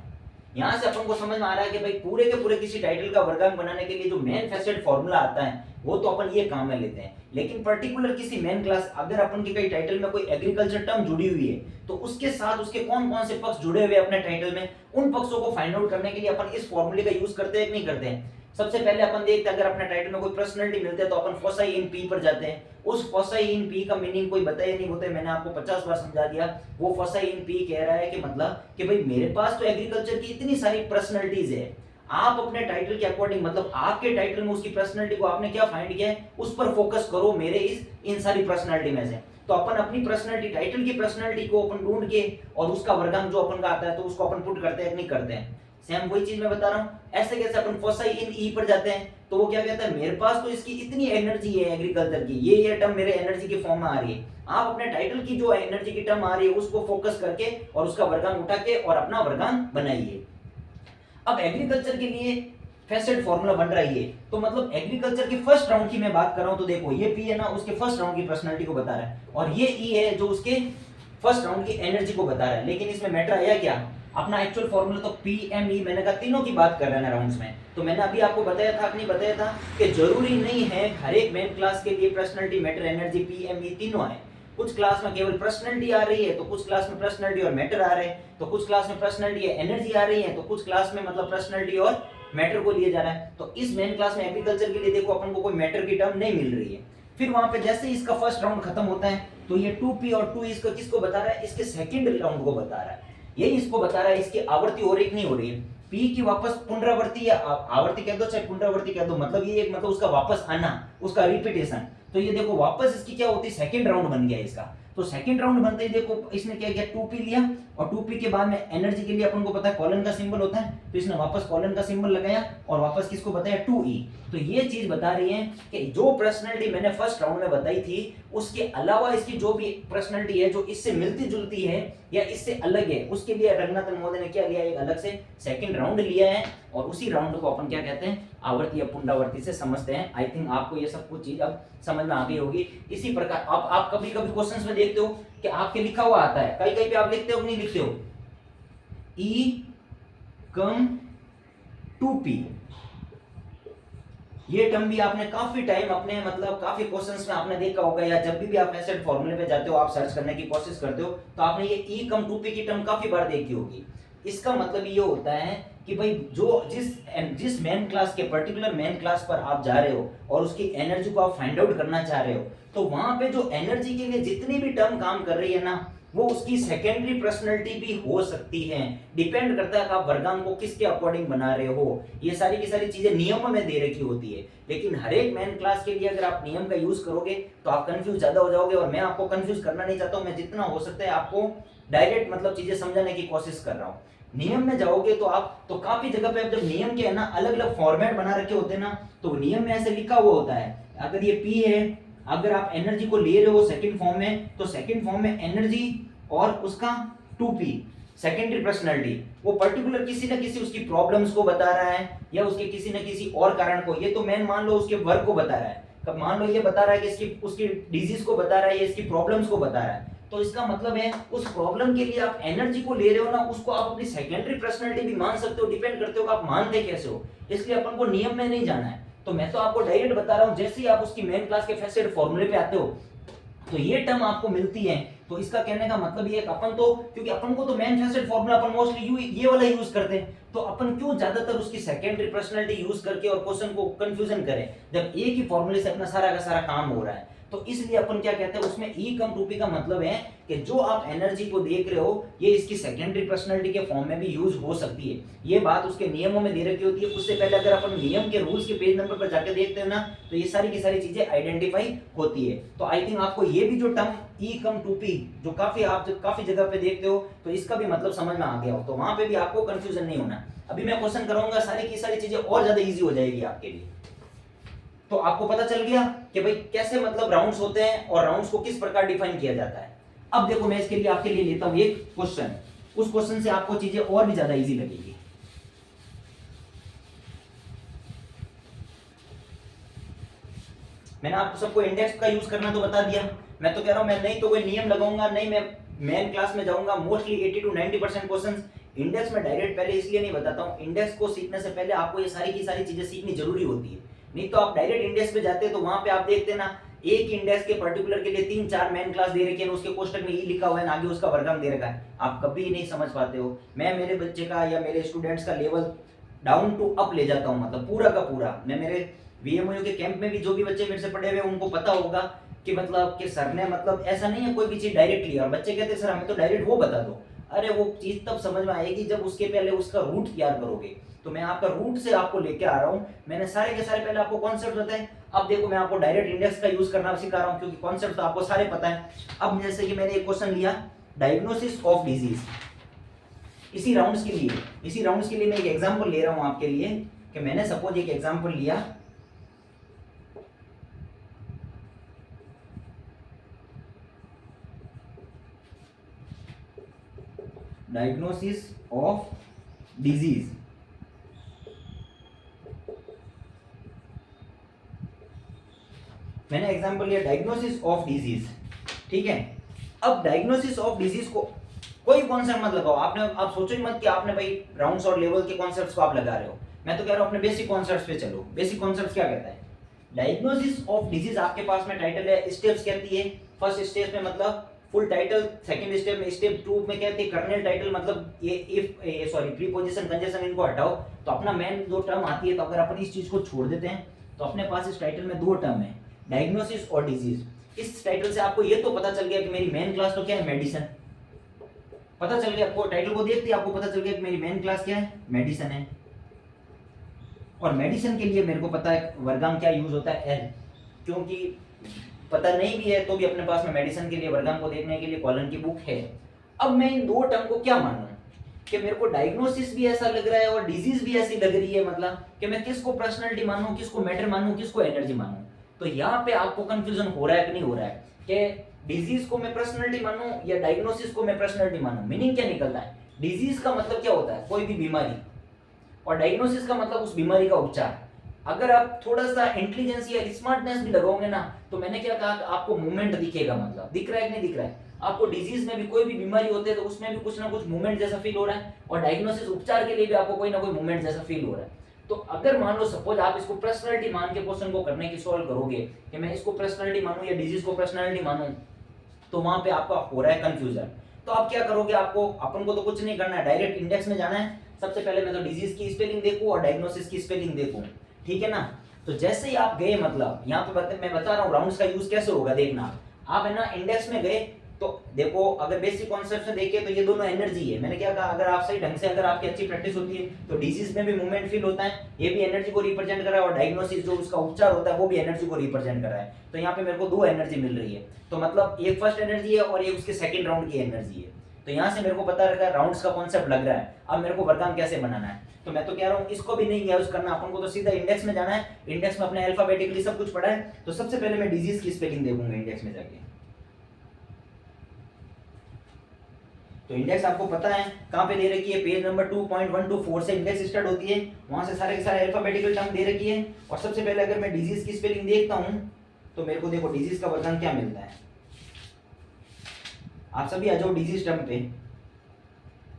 यहां से अपन को समझ में आ रहा है कि भाई पूरे के पूरे किसी टाइटल का वर्गांक बनाने के लिए जो मेन फेसेट फॉर्मूला आता है वो तो अपन ये काम में लेते हैं। लेकिन पर्टिकुलर किसी मेन क्लास, अगर अपन के कई टाइटल में कोई एग्रीकल्चर टर्म जुड़ी हुई है तो उसके साथ उसके कौन कौन से पक्ष जुड़े हुए अपने टाइटल में, उन पक्षों को फाइंड आउट करने के लिए अपन इस फॉर्मूले का यूज करते हैं कि नहीं करते हैं? सबसे पहले अपन देखते हैं, अगर अपने टाइटल में कोई पर्सनैलिटी मिलते हैं तो अपन फोसाई इन पी पर जाते हैं। उस फोसाई इन पी का मीनिंग कोई बताया नहीं होता है, मैंने आपको 50 बार समझा दिया। वो फोसाई इन पी कह रहा है कि मतलब कि भाई मेरे पास तो एग्रीकल्चर की इतनी सारी पर्सनैलिटीज है, आप अपने टाइटल के अकॉर्डिंग, मतलब आपके टाइटल में उसकी पर्सनैलिटी को आपने क्या फाइंड किया है उस पर फोकस करो मेरे इन सारी पर्सनैलिटी में से। तो अपन अपनी पर्सनैलिटी, टाइटल की पर्सनैलिटी को अपन ढूंढ के और उसका वर्गांक जो अपन का आता है तो उसको अपन पुट करते हैं नहीं करते हैं? सेम वही चीज मैं बता रहा हूं। ऐसे कैसे अपन फोसाई इन ई पर जाते हैं तो वो क्या कहता है, मेरे पास तो इसकी इतनी एनर्जी है एग्रीकल्चर की, ये टर्म मेरे एनर्जी के फॉर्म में आ रही है। आप अपने टाइटल की जो एनर्जी की टर्म आ रही है उसको फोकस करके और उसका वर्गांक उठा के और अपना वर्गांक बनाइए। अब एग्रीकल्चर के लिए फेसेट फॉर्मूला बन रहा है, तो मतलब एग्रीकल्चर के फर्स्ट राउंड की मैं बात कर रहा हूं तो देखो ये पी है ना, उसके फर्स्ट राउंड की पर्सनालिटी को बता रहा है, और ये ई है जो उसके फर्स्ट राउंड की एनर्जी को बता रहा है। लेकिन इसमें मैटर आया क्या? अपना एक्चुअल फॉर्मूला तो पी एम ई, मैंने कहा तीनों की बात कर रहे हैं राउंड्स में। तो मैंने अभी आपको बताया था, नहीं बताया था कि जरूरी नहीं है हर एक मेन क्लास के लिए personality, matter, energy, P M E तीनों है। कुछ क्लास में केवल पर्सनालिटी आ रही है तो कुछ क्लास में पर्सनालिटी और मैटर आ रहे हैं, तो कुछ क्लास में पर्सनालिटी या एनर्जी आ रही है तो कुछ क्लास में मतलब पर्सनालिटी और मैटर को लिए जा रहा है। तो इस मेन क्लास में एग्रीकल्चर के लिए देखो अपन को कोई मैटर की टर्म नहीं मिल रही है। फिर वहां पे जैसे इसका फर्स्ट राउंड खत्म होता है तो ये 2p और 2 इसको किसको बता रहा है? इसके सेकंड राउंड को बता रहा है। यही इसको बता रहा है इसकी आवृत्ति हो रही कि नहीं हो रही है। पी की वापस पुनरावृत्ति या आवर्ती कह दो चाहे पुनरावृत्ति कह दो, मतलब ये एक मतलब उसका वापस आना, उसका रिपीटेशन। तो ये देखो वापस इसकी क्या होती है, सेकंड राउंड बन गया इसका। तो सेकंड राउंड बनते ही देखो इसने क्या किया, 2p लिया और 2p के बाद में एनर्जी के लिए अपन को पता है कॉलन का सिंबल होता है, तो इसने वापस कॉलन का सिंबल लगाया और वापस किसको बताया 2e। तो ये चीज बता रही है कि जो पर्सनालिटी मैंने फर्स्ट राउंड में बताई थी उसके अलावा इसकी जो भी पर्सनालिटी है जो इससे मिलती जुलती है या इससे अलग है, उसके लिए रंगनाथन महोदय ने क्या लिया, एक अलग से सेकंड राउंड लिया है और उसी राउंड को अपन क्या कहते हैं, आवर्ती या पुनरावर्ती से समझते हैं। आई थिंक आपको ये सब कुछ चीज अब समझ में आ गई होगी। इसी प्रकार आप कभी कभी क्वेश्चंस में देखते हो कि आपके लिखा हुआ आता है, कहीं कहीं पे आप लिखते हो नहीं लिखते हो, ई कम 2p। ये टर्म भी आपने काफी टाइम अपने मतलब काफी क्वेश्चंस में आपने देखा होगा, या जब भी आप ऐसे फॉर्मूले पे जाते हो आप सर्च करने की कोशिश करते हो तो आपने ये ई कम 2p की टर्म काफी बार देखी होगी। इसका मतलब ये होता है कि भाई जो जिस मेन क्लास के पर्टिकुलर मेन क्लास पर आप जा रहे हो और उसकी एनर्जी को आप फाइंड आउट करना चाह रहे हो, तो वहां पे जो एनर्जी के लिए जितनी भी टर्म काम कर रही है ना वो उसकी सेकेंडरी पर्सनैलिटी भी हो सकती है। डिपेंड करता है कि आप वर्गांक को किसके अकॉर्डिंग बना रहे हो। ये सारी की सारी चीजें नियम में दे रखी होती है, लेकिन हर एक मेन क्लास के लिए अगर आप नियम का यूज करोगे तो आप कंफ्यूज ज्यादा हो जाओगे, और मैं आपको कंफ्यूज करना नहीं चाहता हूं। मैं जितना हो सकता है आपको डायरेक्ट मतलब चीजें समझाने की कोशिश कर रहा हूँ। नियम में जाओगे तो आप तो काफी जगह पे जब नियम के है ना अलग अलग फॉर्मेट बना रखे होते हैं ना, तो नियम में ऐसे लिखा हुआ होता है, अगर ये P है, अगर आप एनर्जी को ले रहे हो सेकंड फॉर्म में, तो सेकंड फॉर्म में एनर्जी और उसका 2p सेकेंडरी पर्सनैलिटी, वो पर्टिकुलर किसी ना किसी उसकी प्रॉब्लम्स को बता रहा है या उसके किसी ना किसी और कारण को, ये तो मेन मान लो उसके वर्क को बता रहा है, कब मान लो ये बता रहा है कि इसकी उसकी डिजीज को बता रहा है या इसकी प्रॉब्लम्स को बता रहा है, तो इसका मतलब है उस प्रॉब्लम के लिए आप एनर्जी को ले रहे हो ना, उसको आप अपनी सेकेंडरी पर्सनैलिटी भी मान सकते हो। डिपेंड करते हो कि आप मानते कैसे हो, इसलिए अपन को नियम में नहीं जाना है। तो मैं तो आपको डायरेक्ट बता रहा हूं, जैसे ही आप उसकी मेन क्लास के फैसेट फॉर्मूले पे आते हो तो ये टर्म आपको मिलती है। तो इसका कहने का मतलब ये है कि अपन तो, क्योंकि अपन को तो मेन फैसेट फॉर्मूला अपन मोस्टली ये वाला यूज करते हैं, तो अपन क्यों ज्यादातर उसकी सेकेंडरी पर्सनैलिटी यूज करके और क्वेश्चन को कंफ्यूजन करें, जब एक ही फॉर्मूले से अपना सारा का सारा काम हो रहा है। तो इसलिए अपन क्या कहते हैं, उसमें E कम 2p का मतलब है कि जो आप एनर्जी को देख रहे हो ये इसकी सेकेंडरी पर्सनैलिटी के फॉर्म में भी यूज हो सकती है। ये बात उसके नियमों में दे रखी होती है। उससे पहले अगर अपन नियम के रूल्स के पेज नंबर पर जाकर देखते हैं ना, तो ये सारी की सारी चीजें आइडेंटिफाई होती है। तो आई थिंक आपको ये भी जो टर्म E कम 2p जो काफी जगह पे देखते हो, तो इसका भी मतलब समझ में आ गया हो, तो वहां पे भी आपको कंफ्यूजन नहीं होना। अभी मैं क्वेश्चन कराऊंगा, सारी की सारी चीजें और ज्यादा ईजी हो जाएगी आपके लिए। तो आपको पता चल गया कि भाई कैसे मतलब राउंड्स होते हैं और राउंड्स को किस प्रकार डिफाइन किया जाता है। अब देखो मैं इसके लिए आपके लिए लेता हूं एक क्वेश्चन, उस क्वेश्चन से आपको चीजें और भी ज्यादा इजी लगेगी। मैंने आपको सबको इंडेक्स का यूज करना तो बता दिया, मैं तो कह रहा हूं मैं नहीं तो कोई नियम लगाऊंगा, नहीं मैं मेन क्लास में जाऊंगा। मोस्टली 80 to 90% क्वेश्चन इंडेक्स में डायरेक्ट पहले इसलिए नहीं बताता हूं, इंडेक्स को सीखने से पहले आपको ये सारी की सारी चीजें सीखनी जरूरी होती है। नहीं तो आप डायरेक्ट इंडेक्स पे जाते हैं तो वहां पे आप देखते ना, एक इंडेक्स के पर्टिकुलर के लिए 3-4 मेन क्लास दे रखे हैं, उसके कोष्टक में ई लिखा हुआ है, आगे उसका वर्गांक दे रखा है, आप कभी नहीं समझ पाते हो। मैं मेरे बच्चे का या मेरे स्टूडेंट्स का लेवल डाउन टू अप ले जाता हूं, मतलब पूरा का पूरा। मैं मेरे वीएमओ के कैंप में भी जो भी बच्चे मेरे से पढ़े हुए उनको पता होगा कि मतलब कि सर ने मतलब ऐसा नहीं है कोई भी चीज डायरेक्टली, और बच्चे कहते हैं सर हमें तो डायरेक्ट वो बता दो। अरे वो चीज तब समझ में आएगी जब उसके पहले उसका रूट तैयार करोगे। तो मैं आपका रूट से आपको लेके आ रहा हूं, मैंने सारे के सारे पहले आपको कॉन्सेप्ट बताए। अब देखो मैं आपको डायरेक्ट इंडेक्स का यूज करना सिखा रहा हूं, क्योंकि कॉन्सेप्ट तो आपको सारे पता है। अब जैसे कि मैंने एक क्वेश्चन लिया, डायग्नोसिस ऑफ डिजीज, इसी राउंड्स के लिए मैं एक एग्जांपल ले रहा हूं आपके लिए, कि मैंने सपोज एक एग्जांपल लिया, डायग्नोसिस ऑफ डिजीज। मैंने एग्जांपल लिया डायग्नोसिस ऑफ डिजीज, ठीक है। अब डायग्नोसिस ऑफ डिजीज को कोई कॉन्सेप्ट मत लगाओ, आपने आप सोचो ही मत कि आपने भाई राउंड्स और लेवल के कॉन्सेप्ट्स को आप लगा रहे हो। मैं तो कह रहा हूं अपने बेसिक कॉन्सेप्ट्स पे चलो। बेसिक कॉन्सेप्ट्स क्या कहता है, डायग्नोसिस ऑफ डिजीज आपके पास में टाइटल है, स्टेप्स कहती है। फर्स्ट स्टेप में मतलब फुल टाइटल, सेकंड स्टेप में, स्टेप 2 में कहती है कर्नल टाइटल, मतलब ये इफ सॉरी प्रीपोजिशन कंजंक्शन इनको हटाओ तो अपना मेन दो टर्म आती है। तो अगर अपन इस चीज को छोड़ देते हैं तो अपने पास इस टाइटल में दो टर्म है, डायग्नोसिस और डिजीज। इस टाइटल से आपको ये तो पता चल गया कि मेरी मेन क्लास तो क्या है, मेडिसिन। पता चल गया आपको, टाइटल को देखते ही आपको पता चल गया कि मेरी मेन क्लास क्या है, मेडिसिन है। और मेडिसिन के लिए मेरे को पता है वर्गांक क्या यूज होता है, एल। क्योंकि पता नहीं भी है तो भी अपने पास में मेडिसिन के लिए वर्गांक को देखने के लिए कॉलन की बुक है। अब मैं इन दो टर्म को क्या मानूं कि मेरे को डायग्नोसिस भी ऐसा लग रहा है और डिजीज भी ऐसी लग रही है, मतलब कि मैं किसको पर्सनालिटी मानूं, किसको मैटर मानूं, किसको एनर्जी मानूं। तो यहाँ पे आपको कंफ्यूजन हो रहा है कि नहीं हो रहा है कि डिजीज को मैं पर्सनालिटी मानूं या डायग्नोसिस को मैं पर्सनालिटी मानूं। मीनिंग क्या निकलता है, डिजीज का मतलब क्या होता है, कोई भी बीमारी, और डायग्नोसिस का मतलब उस बीमारी का उपचार। अगर आप थोड़ा सा इंटेलिजेंस या स्मार्टनेस भी लगाओगे ना, तो मैंने क्या कहा, आपको मूवमेंट दिखेगा, मतलब दिख रहा है कि नहीं दिख रहा है आपको। डिजीज में भी कोई भी बीमारी होती है तो उसमें भी कुछ ना कुछ मूवमेंट जैसा फील हो रहा है, और डायग्नोसिस उपचार के लिए भी आपको कोई ना कोई मूवमेंट जैसा फील हो रहा है। तो अगर मान लो सपोज आप इसको पर्सनालिटी मान के क्वेश्चन को करने की सॉल्व करोगे कि मैं इसको पर्सनालिटी मानूं या डिजीज को पर्सनालिटी मानूं, तो वहां पे आपका हो रहा है कंफ्यूजन। तो आप क्या करोगे, आपको अपन को तो कुछ नहीं करना है, डायरेक्ट इंडेक्स में जाना है। सबसे पहले मैं तो डिजीज की स्पेलिंग देखूं और डायग्नोसिस की स्पेलिंग देखूं, ठीक है ना। तो जैसे ही आप गए, मतलब यहाँ पे मैं बता रहा हूँ राउंड्स का यूज कैसे होगा, देखना आप है ना इंडेक्स में गए, तो देखो अगर बेसिक कॉन्सेप्ट से देखें तो ये दोनों एनर्जी है। मैंने क्या कहा, अगर आप सही ढंग से अगर आपकी अच्छी प्रैक्टिस होती है तो डिजीज में भी मूवमेंट फील होता है, ये भी एनर्जी को रिप्रेजेंट कर रहा है, और डायग्नोसिस जो उसका उपचार होता है वो भी एनर्जी को रिप्रेजेंट कर रहा है। तो यहाँ पे मेरे को दो एनर्जी मिल रही है, तो मतलब एक फर्स्ट एनर्जी है और एक उसके सेकंड राउंड की एनर्जी है। तो यहाँ से मेरे को पता लगा राउंड्स का कॉन्सेप्ट लग रहा है। अब मेरे को वर्गांक कैसे बनाना है, तो मैं तो कह रहा हूँ इसको भी नहीं यूज करना, अपन को तो सीधा इंडेक्स में जाना है। इंडेक्स में अपने अल्फाबेटिकली सब कुछ पढ़ा है, तो सबसे पहले मैं डिजीज की स्पेलिंग देखूंगा इंडेक्स में जाके। तो इंडेक्स आपको पता है कहाँ पे दे रखी है, पेज नंबर 2.124 से इंडेक्स स्टार्ट होती है, वहां से सारे के सारे अल्फाबेटिकल टर्म दे रखी है। और सबसे पहले अगर मैं डिजीज की स्पेलिंग देखता हूं तो मेरे को देखो डिजीज का वर्गांक क्या मिलता है। आप सभी आ जाओ डिजीज टर्म पे,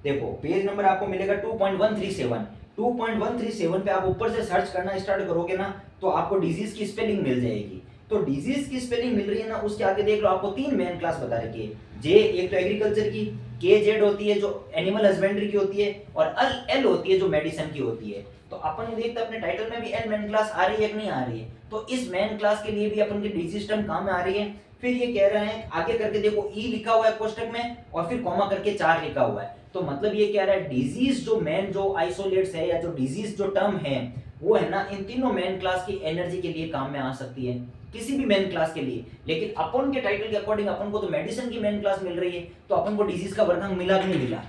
देखो पेज नंबर आपको मिलेगा 2.137। 2.137 पे आप ऊपर से सर्च करना स्टार्ट करोगे ना तो आपको डिजीज की स्पेलिंग मिल जाएगी। तो डिजीज की स्पेलिंग मिल रही है ना, उसके आगे देख लो आपको तीन मेन क्लास बता रखी है। जे एक तो एग्रीकल्चर की, के जेड होती है जो एनिमल हस्बेंड्री की होती है, और एल होती है जो मेडिसिन की होती है। तो अपन देखते हैं अपने टाइटल में भी एल मेन क्लास आ रही है कि नहीं आ रही है। तो इस मेन क्लास के लिए भी अपन की डिजीज टर्म काम में आ रही है। फिर ये कह रहे हैं आगे करके देखो ई लिखा हुआ है कोष्टक में और फिर कॉमा करके 4 लिखा हुआ है। तो मतलब ये कह रहा है डिजीज जो मेन जो आइसोलेट्स है या जो डिजीज जो टर्म है वो है ना इन तीनों मेन क्लास की एनर्जी के लिए काम में आ सकती है, किसी भी मेन क्लास के लिए। लेकिन अपन के टाइटल के अकॉर्डिंग अपन को तो मेडिसिन की मेन क्लास मिल रही है, तो अपन को डिजीज का वर्गांक मिला कि नहीं मिला।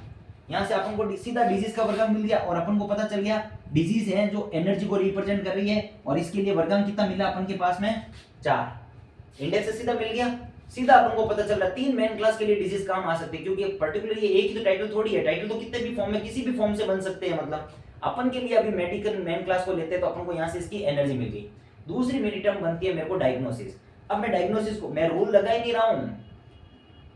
यहाँ से अपन को सीधा डिजीज का वर्गांक मिल गया और अपन को पता चल गया डिजीज है जो एनर्जी को रिप्रेजेंट कर रही है, और इसके लिए वर्गांक कितना मिला अपन के पास में 4। इंडेक्स से सीधा मिल गया, सीधा अपन को पता चल रहा है 3 मेन क्लास के लिए डिजीज काम आ सकते हैं, क्योंकि पर्टिकुलरली एक ही तो टाइटल थोड़ी है, टाइटल तो कितने भी फॉर्म में किसी भी फॉर्म से बन सकते हैं। मतलब अपन के लिए अभी मेडिकल मेन क्लास को लेते हैं तो अपन को यहाँ से इसकी एनर्जी मिल गई। दूसरी मेरी टर्म बनती है मेरे को डायग्नोसिस। अब मैं डायग्नोसिस को मैं रूल लगा ही नहीं रहा हूँ,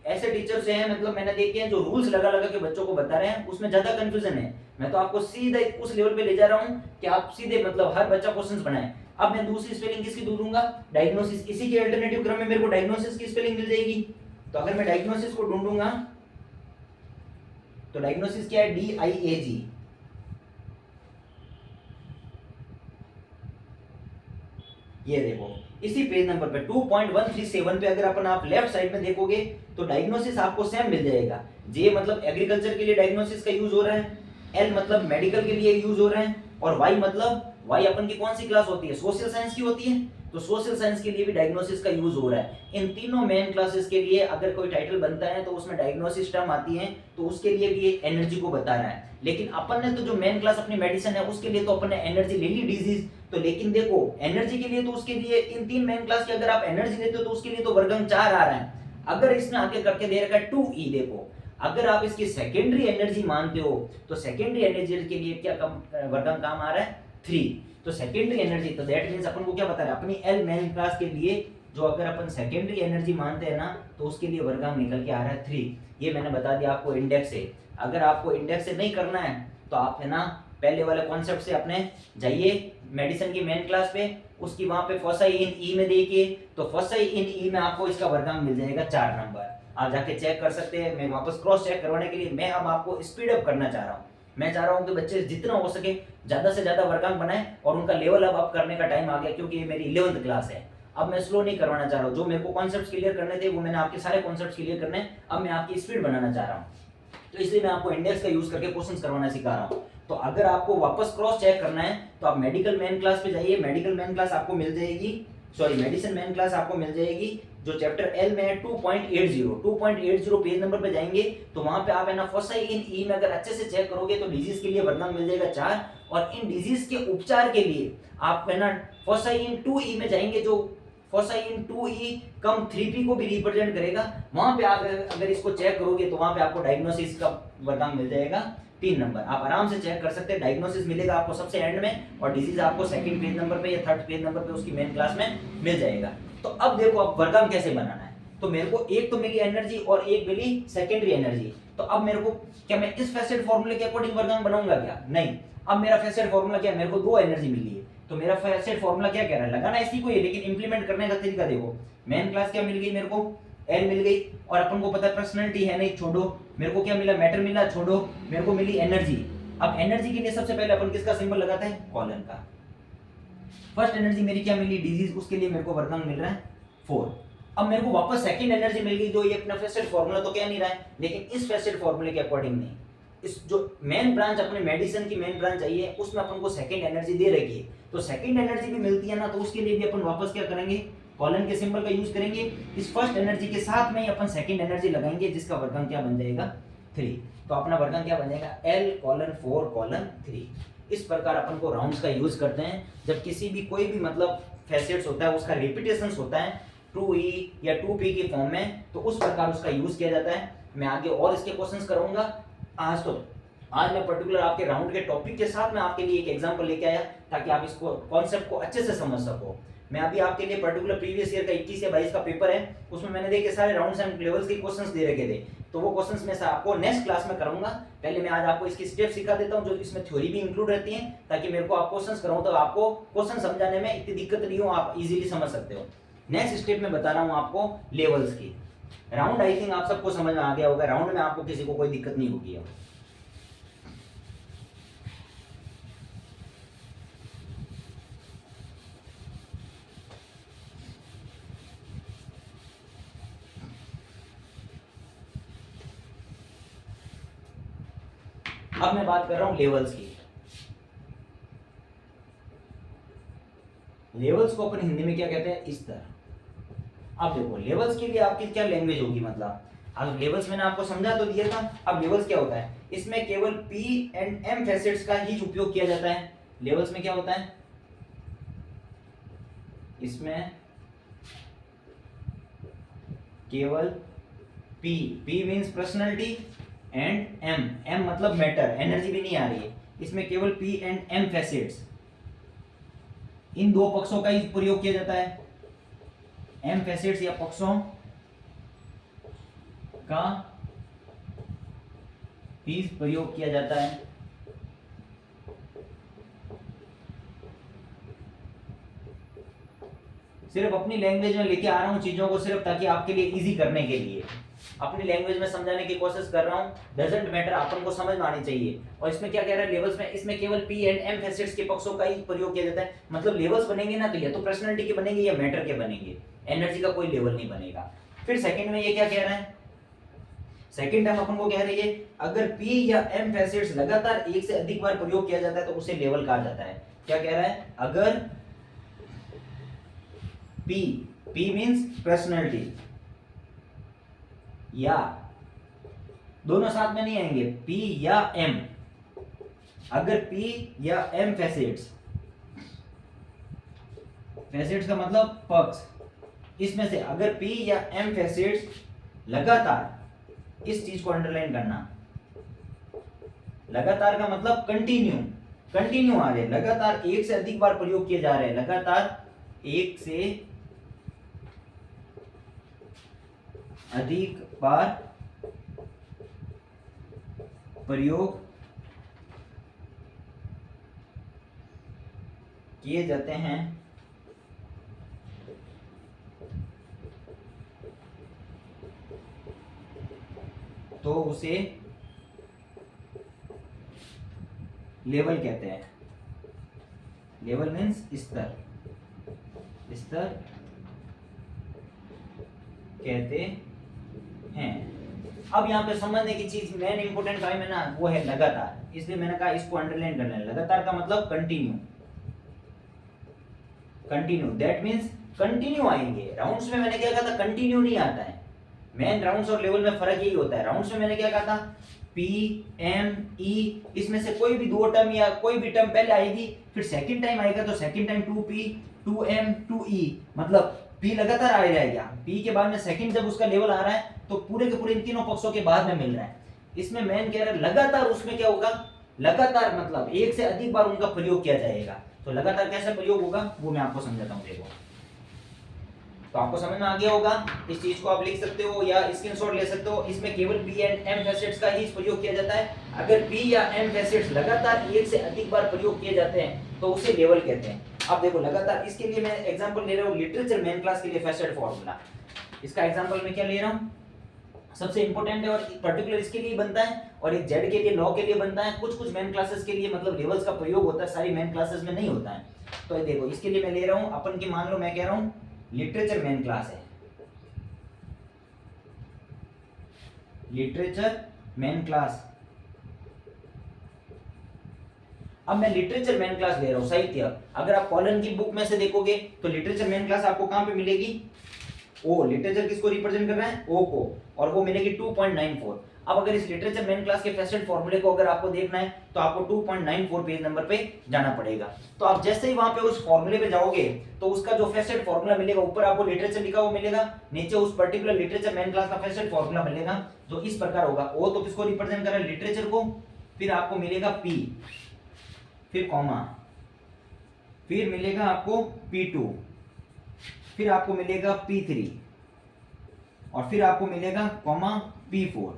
ऐसे टीचर्स हैं मतलब मैंने देखे हैं जो रूल्स लगा लगा के बच्चों को बता रहे हैं, उसमें ज्यादा कंफ्यूजन है। मैं तो आपको सीधा उस लेवल पे ले जा रहा हूँ कि आप सीधे मतलब हर बच्चा क्वेश्चंस बनाए। अब मैं दूसरी स्पेलिंग किसकी ढूंढूंगा, डायग्नोसिस। इसी के अल्टरनेटिव क्रम में मेरे को डायग्नोसिस की स्पेलिंग मिल जाएगी। तो अगर मैं डायग्नोसिस को ढूंढूंगा तो डायग्नोसिस क्या है, DIAG। ये देखो इसी पेज नंबर पे 2.137 पे अगर अपन आप लेफ्ट साइड में देखोगे तो डायग्नोसिस आपको सेम मिल जाएगा। जे मतलब एग्रीकल्चर के लिए डायग्नोसिस का यूज हो रहा है, एल मतलब मेडिकल के लिए यूज हो रहा है, और वाई मतलब वाई अपन की कौन सी क्लास होती है, सोशल साइंस की होती है, तो सोशल साइंस के लिए भी डायग्नोसिस का यूज हो रहा है। इन तीनों मेन क्लासेस के लिए अगर कोई टाइटल बनता है तो उसमें डायग्नोसिस टर्म आती है, तो उसके लिए भी ये एनर्जी को बता रहा है। लेकिन अपन ने तो जो मेन क्लास अपनी मेडिसिन है उसके लिए तो अपन ने एनर्जी ले ली डिजीज। तो लेकिन देखो एनर्जी के लिए तो उसके लिए इन 3 मेन क्लास की अगर आप एनर्जी लेते हो तो उसके लिए तो वर्गांक 4 आ रहा है। अगर इसने आगे करके दे रखा है 2E, देखो अगर आप इसकी सेकेंडरी एनर्जी मानते हो तो सेकेंडरी एनर्जी के लिए क्या वर्गांक काम आ रहा है 3। तो सेकेंडरी एनर्जी तो दैट मींस अपन को क्या बता रहा है, अपनी एल मेन क्लास के लिए जो अगर अपन सेकेंडरी एनर्जी मानते हैं ना तो उसके लिए वर्गांक निकल के आ रहा है 3। ये मैंने बता दिया आपको इंडेक्स से। अगर आपको इंडेक्स से नहीं करना है तो आप है ना पहले वाले कॉन्सेप्ट से अपने जाइए मेडिसिन की मेन क्लास पे, उसकी वहां पे फोसाई इन ई में देखिए, तो फोसाई इन ई में आपको इसका वर्गांक मिल जाएगा 4 नंबर। आप जाके चेक कर सकते हैं। मैं वापस क्रॉस चेक करवाने के लिए मैं अब आपको स्पीड अप करना चाह रहा हूँ। मैं चाह रहा हूँ कि बच्चे जितना हो सके ज्यादा से ज्यादा वर्गांक बनाएं, और उनका लेवल अप करने का टाइम आ गया, क्योंकि ये मेरी 11th क्लास है। अब मैं स्लो नहीं करवाना चाह रहा हूँ, जो मेरे को कॉन्सेप्ट क्लियर करने थे वो मैंने आपके सारे कॉन्सेप्ट क्लियर करने, अब मैं आपकी स्पीड बनाना चाह रहा हूँ। तो इसलिए मैं आपको इंडेक्स का यूज करके क्वेश्चंस करवाना सिखा रहा हूँ। तो अगर आपको वापस क्रॉस चेक करना है तो आप मेडिकल मेन क्लास पे जाइए, मेडिकल मेन क्लास आपको मिल जाएगी, सॉरी मेडिसिन मेन क्लास आपको मिल जाएगी जो चैप्टर एल में है 2.80 पेज नंबर पे जाएंगे तो वहां पे आप है ना फोसाई इन ई में अगर अच्छे से चेक करोगे तो डिजीज के लिए वर्गांक मिल जाएगा 4, और इन डिजीज के उपचार के लिए आप है ना फोसाई इन 2E में जाएंगे जो फोसाई इन 2E कम 3P को भी रिप्रेजेंट करेगा। वहां पे आप अगर इसको चेक करोगे तो वहां पे आपको डायग्नोसिस का वर्गांक मिल जाएगा 3 नंबर। आप आराम से चेक कर सकते हैं। डायग्नोसिस मिलेगा आपको सबसे एंड में, और डिजीज आपको सेकंड पेज नंबर पे या थर्ड पेज नंबर पे उसकी मेन क्लास में मिल जाएगा। तो अब देखो अब वर्गांक कैसे बनाना है। तो मेरे को एक तो मिली एनर्जी और एक मिली सेकेंडरी एनर्जी। तो अब मेरे को क्या मैं इस फैसेट फॉर्मूले के अकॉर्डिंग वर्गांक बनाऊंगा क्या, नहीं। अब मेरा फैसेट फॉर्मूला क्या है, मेरे को 2 एनर्जी मिली है, तो मेरा फैसेट फॉर्मूला क्या कह रहा है, लगाना इसी को ही, लेकिन इंप्लीमेंट करने का तरीका देखो। मेन क्लास क्या मिल गई मेरे को, एल मिल गई, और अपन को पता है पर्सनैलिटी है नहीं, छोड़ो। मेरे को क्या मिला, मैटर मिला, छोड़ो। मेरे को मिली एनर्जी। अब एनर्जी के लिए सबसे पहले अपन किसका सिंबल लगाते हैं, कॉलन का। फर्स्ट एनर्जी मेरी क्या मिली, डिजीज, उसके लिए मेरे को वर्गांक मिल रहा है 4। अब मेरे को वापस सेकंड एनर्जी मिल गई, तो ये अपना फेसेट फॉर्मूला तो कह नहीं रहा है, लेकिन इस फेसेट फॉर्मूले के अकॉर्डिंग नहीं, इस जो मेन ब्रांच अपने मेडिसिन की मेन ब्रांच आई है उसमें अपन को सेकंड एनर्जी दे रखी है, तो सेकंड एनर्जी भी मिलती है ना, तो उसके लिए भी अपन वापस क्या करेंगे, कॉलन के सिंबल का यूज करेंगे। इस फर्स्ट एनर्जी के साथ में ही अपन सेकंड एनर्जी लगाएंगे, जिसका वर्गांक क्या बन जाएगा 3। तो अपना वर्गांक क्या बन जाएगा L:4:3। इस प्रकार अपन को राउंड्स का यूज करते हैं जब किसी भी कोई भी मतलब फैसेट्स होता है उसका रिपीटेशंस होता है 2e या 2p की फॉर्म में, तो उस प्रकार उसका यूज किया जाता है। मैं आगे और इसके क्वेश्चंस करूंगा। आज मैं पर्टिकुलर आपके राउंड के टॉपिक के साथ मैं आपके लिए एक एग्जांपल लेके आया ताकि आप इसको कॉन्सेप्ट को अच्छे से समझ सको। मैं अभी आपके लिए पर्टिकुलर प्रीवियस ईयर का 21 या 22 का पेपर है, उसमें मैंने देखे सारे राउंड्स एंड लेवल्स के क्वेश्चंस दे रखे थे, तो वो क्वेश्चंस मैं आपको नेक्स्ट क्लास में कराऊंगा। पहले मैं आज आपको इसकी स्टेप सिखा देता हूं जो इसमें थ्योरी भी इंक्लूड रहती है, ताकि मेरे को आप क्वेश्चंस कराऊं तो आपको क्वेश्चन समझाने में इतनी दिक्कत नहीं हो, आप इजीली समझ सकते हो। नेक्स्ट स्टेप में बता रहा हूं आपको लेवल्स की। राउंड आई थिंक आप सबको समझ में आ गया होगा, राउंड में आपको किसी को कोई दिक्कत नहीं होगी। अब मैं बात कर रहा हूं लेवल्स की। लेवल्स को अपन हिंदी में क्या कहते हैं, स्तर। अब देखो लेवल्स के लिए आपकी क्या लैंग्वेज होगी, मतलब अब लेवल्स मैंने आपको समझा तो दिया था। अब लेवल्स क्या होता है, इसमें केवल P एंड M फैसेट्स का ही उपयोग किया जाता है। लेवल्स में क्या होता है, इसमें केवल P means personality and M मतलब मैटर, एनर्जी भी नहीं आ रही है, इसमें केवल P एंड M फैसेट्स, इन दो पक्षों का ही प्रयोग किया जाता है। M फैसेट्स या पक्षों का भी प्रयोग किया जाता है। सिर्फ अपनी लैंग्वेज में लेके आ रहा हूं चीजों को, सिर्फ ताकि आपके लिए इजी करने के लिए अपनी लैंग्वेज में समझाने की कोशिश कर रहा हूं। डजंट मैटर, अपन को समझ में आनी चाहिए। और इसमें क्या कह रहा है लेवल्स में, इसमें केवल P एंड M फैसेट्स के पक्षों का ही प्रयोग किया जाता है। मतलब लेवल्स बनेंगे ना तो या तो पर्सनालिटी के बनेंगे या मैटर के बनेंगे, एनर्जी का कोई लेवल नहीं बनेगा। फिर सेकंड में ये क्या कह रहा है, सेकंड टाइम अपन को कह रही है अगर P या M फैसेट्स लगातार एक से अधिक बार प्रयोग किया जाता है तो उसे लेवल कहा जाता है। क्या कह रहा है, अगर P मींस पर्सनालिटी, या दोनों साथ में नहीं आएंगे, P या M, अगर P या M फैसेट्स का मतलब पक्ष, इसमें से अगर P या M फैसेट्स लगातार, इस चीज को अंडरलाइन करना, लगातार का मतलब कंटिन्यू आ रहे, लगातार एक से अधिक बार प्रयोग किए जा रहे हैं, लगातार एक से अधिक बार प्रयोग किए जाते हैं तो उसे लेवल कहते हैं। लेवल मीन्स स्तर कहते हैं। अब यहाँ पे समझने की चीज मेन इंपोर्टेंट टाइम है ना, वो है लगातार, इसलिए मैंने कहा इसको अंडरलाइन करना है। लगातार का मतलब कंटिन्यू, दैट मीन्स कंटिन्यू आएंगे। राउंड्स में मैंने क्या कहा था, कंटिन्यू नहीं आता है। मेन राउंड्स और लेवल में फर्क यही होता है। राउंड्स में मैंने क्या कहा था, P M E, इसमें से कोई भी दो टर्म या कोई भी टर्म पहले आएगी, फिर सेकंड टाइम आएगा तो second time 2P 2M 2E, मतलब P लगातार आ जाएगा। P के बाद में सेकंड जब उसका लेवल आ रहा है तो पूरे के पूरे इन तीनों पक्षों के बाद में मिल रहा है। इसमें मेन कह रहा है लगातार, उसमें क्या होगा, लगातार मतलब एक से अधिक बार उनका प्रयोग किया जाएगा। तो लगातार कैसे प्रयोग होगा वो मैं आपको समझाता हूँ। देखो तो आपको समझ में आ गया होगा, इस चीज को आप लिख सकते हो या स्क्रीनशॉट ले सकते हो। इसमें केवल P एंड M फैसेट्स का ही प्रयोग किया जाता है। अगर P या M फैसेट्स लगातार एक से अधिक बार प्रयोग किए जाते हैं तो उसे लेवल कहते हैं। अब देखो लगातार, इसके लिए मैं एग्जांपल ले रहा हूँ लिटरेचर मेन क्लास के लिए फैसेट फॉर्मूला। इसका एग्जांपल मैं क्या ले रहा हूँ, सबसे इंपॉर्टेंट है और पर्टिकुलर इसके लिए बनता है, और एक जेड के लिए, लॉ के लिए बनता है। कुछ मेन क्लासेस के लिए मतलब लेवल्स का प्रयोग होता है, सारी मेन क्लासेस में नहीं होता है। तो देखो इसके लिए मैं ले रहा हूँ अपन की, मान लो मैं कह रहा हूँ लिटरेचर मेन क्लास है, लिटरेचर मेन क्लास। अब मैं लिटरेचर मेन क्लास ले रहा हूं, साहित्य। अगर आप कॉलन की बुक में से देखोगे तो लिटरेचर मेन क्लास आपको कहां पे मिलेगी? ओ, लिटरेचर किसको रिप्रेजेंट कर रहा है? ओ को, और वो मिलेगी 2.94। अब अगर इस लिटरेचर मेन क्लास के फेसेट फॉर्मूले को अगर आपको देखना है तो आपको 2.94 पेज नंबर पे जाना पड़ेगा। तो आप जैसे ही वहां पे उस फॉर्मूले पे जाओगे तो उसका जो फेसेट फॉर्मूला मिलेगा, ऊपर आपको लिटरेचर लिखा हुआ मिलेगा, नीचे उस पर्टिकुलर लिटरेचर मेन क्लास का फेसेट फॉर्मूला मिलेगा जो इस प्रकार होगा। ओ तो किसको रिप्रेजेंट कर रहा है? लिटरेचर को। फिर आपको मिलेगा पी, फिर कॉमा, फिर मिलेगा आपको P2, फिर आपको मिलेगा P3, और फिर आपको मिलेगा कॉमा P4।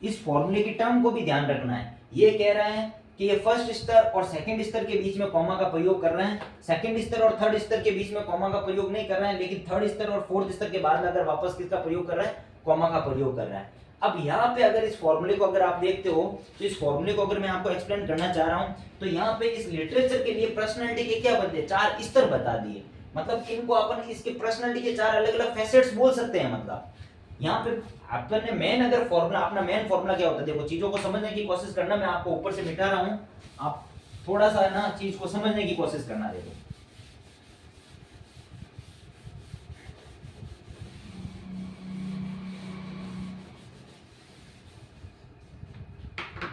इस फॉर्मूले की टर्म को भी ध्यान रखना है। ये कह रहा है कि ये फर्स्ट स्तर और सेकंड स्तर के बीच में कॉमा का प्रयोग कर रहे हैं, सेकंड स्तर और थर्ड स्तर के बीच में कॉमा का प्रयोग नहीं कर रहा है, लेकिन थर्ड स्तर और फोर्थ स्तर के बाद में अगर वापस किसका प्रयोग कर रहा है? कॉमा का प्रयोग कर रहा है। अब यहाँ पे अगर इस फॉर्मूले को अगर आप देखते हो तो इस फॉर्मूले को अगर मैं आपको एक्सप्लेन करना चाह रहा हूँ तो यहाँ पे इस लिटरेचर के लिए पर्सनालिटी के क्या बनते हैं? 4 स्तर बता दिए। मतलब इनको अपन इसके पर्सनालिटी के 4 अलग अलग फैसेट्स बोल सकते हैं। मतलब यहाँ पे अपने मेन अगर फॉर्मूला, अपना मेन फॉर्मूला क्या होता है? देखो, चीजों को समझने की कोशिश करना, मैं आपको ऊपर से मिटा रहा हूँ, आप थोड़ा सा ना चीज को समझने की कोशिश करना। देखो,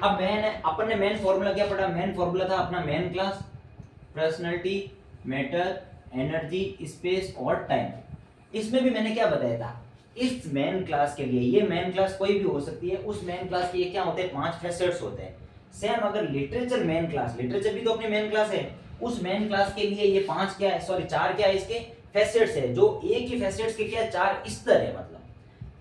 अब अपन ने मेन फॉर्मूला क्या पढ़ा? मेन फॉर्मूला था अपना main class, personality, matter, energy, space और टाइम। इसमें भी मैंने क्या बताया था? इस मेन क्लास के लिए, ये मेन क्लास कोई भी हो सकती है, उस मेन क्लास के ये क्या होते हैं? 5 फैसेट्स होते हैं। सेम अगर लिटरेचर मेन क्लास, लिटरेचर भी तो अपनी मेन क्लास है, उस मेन क्लास के लिए ये 5 क्या है, सॉरी 4 क्या है इसके? फैसेट्स है। जो एक ही फैसेट्स के क्या 4 स्तर है। मतलब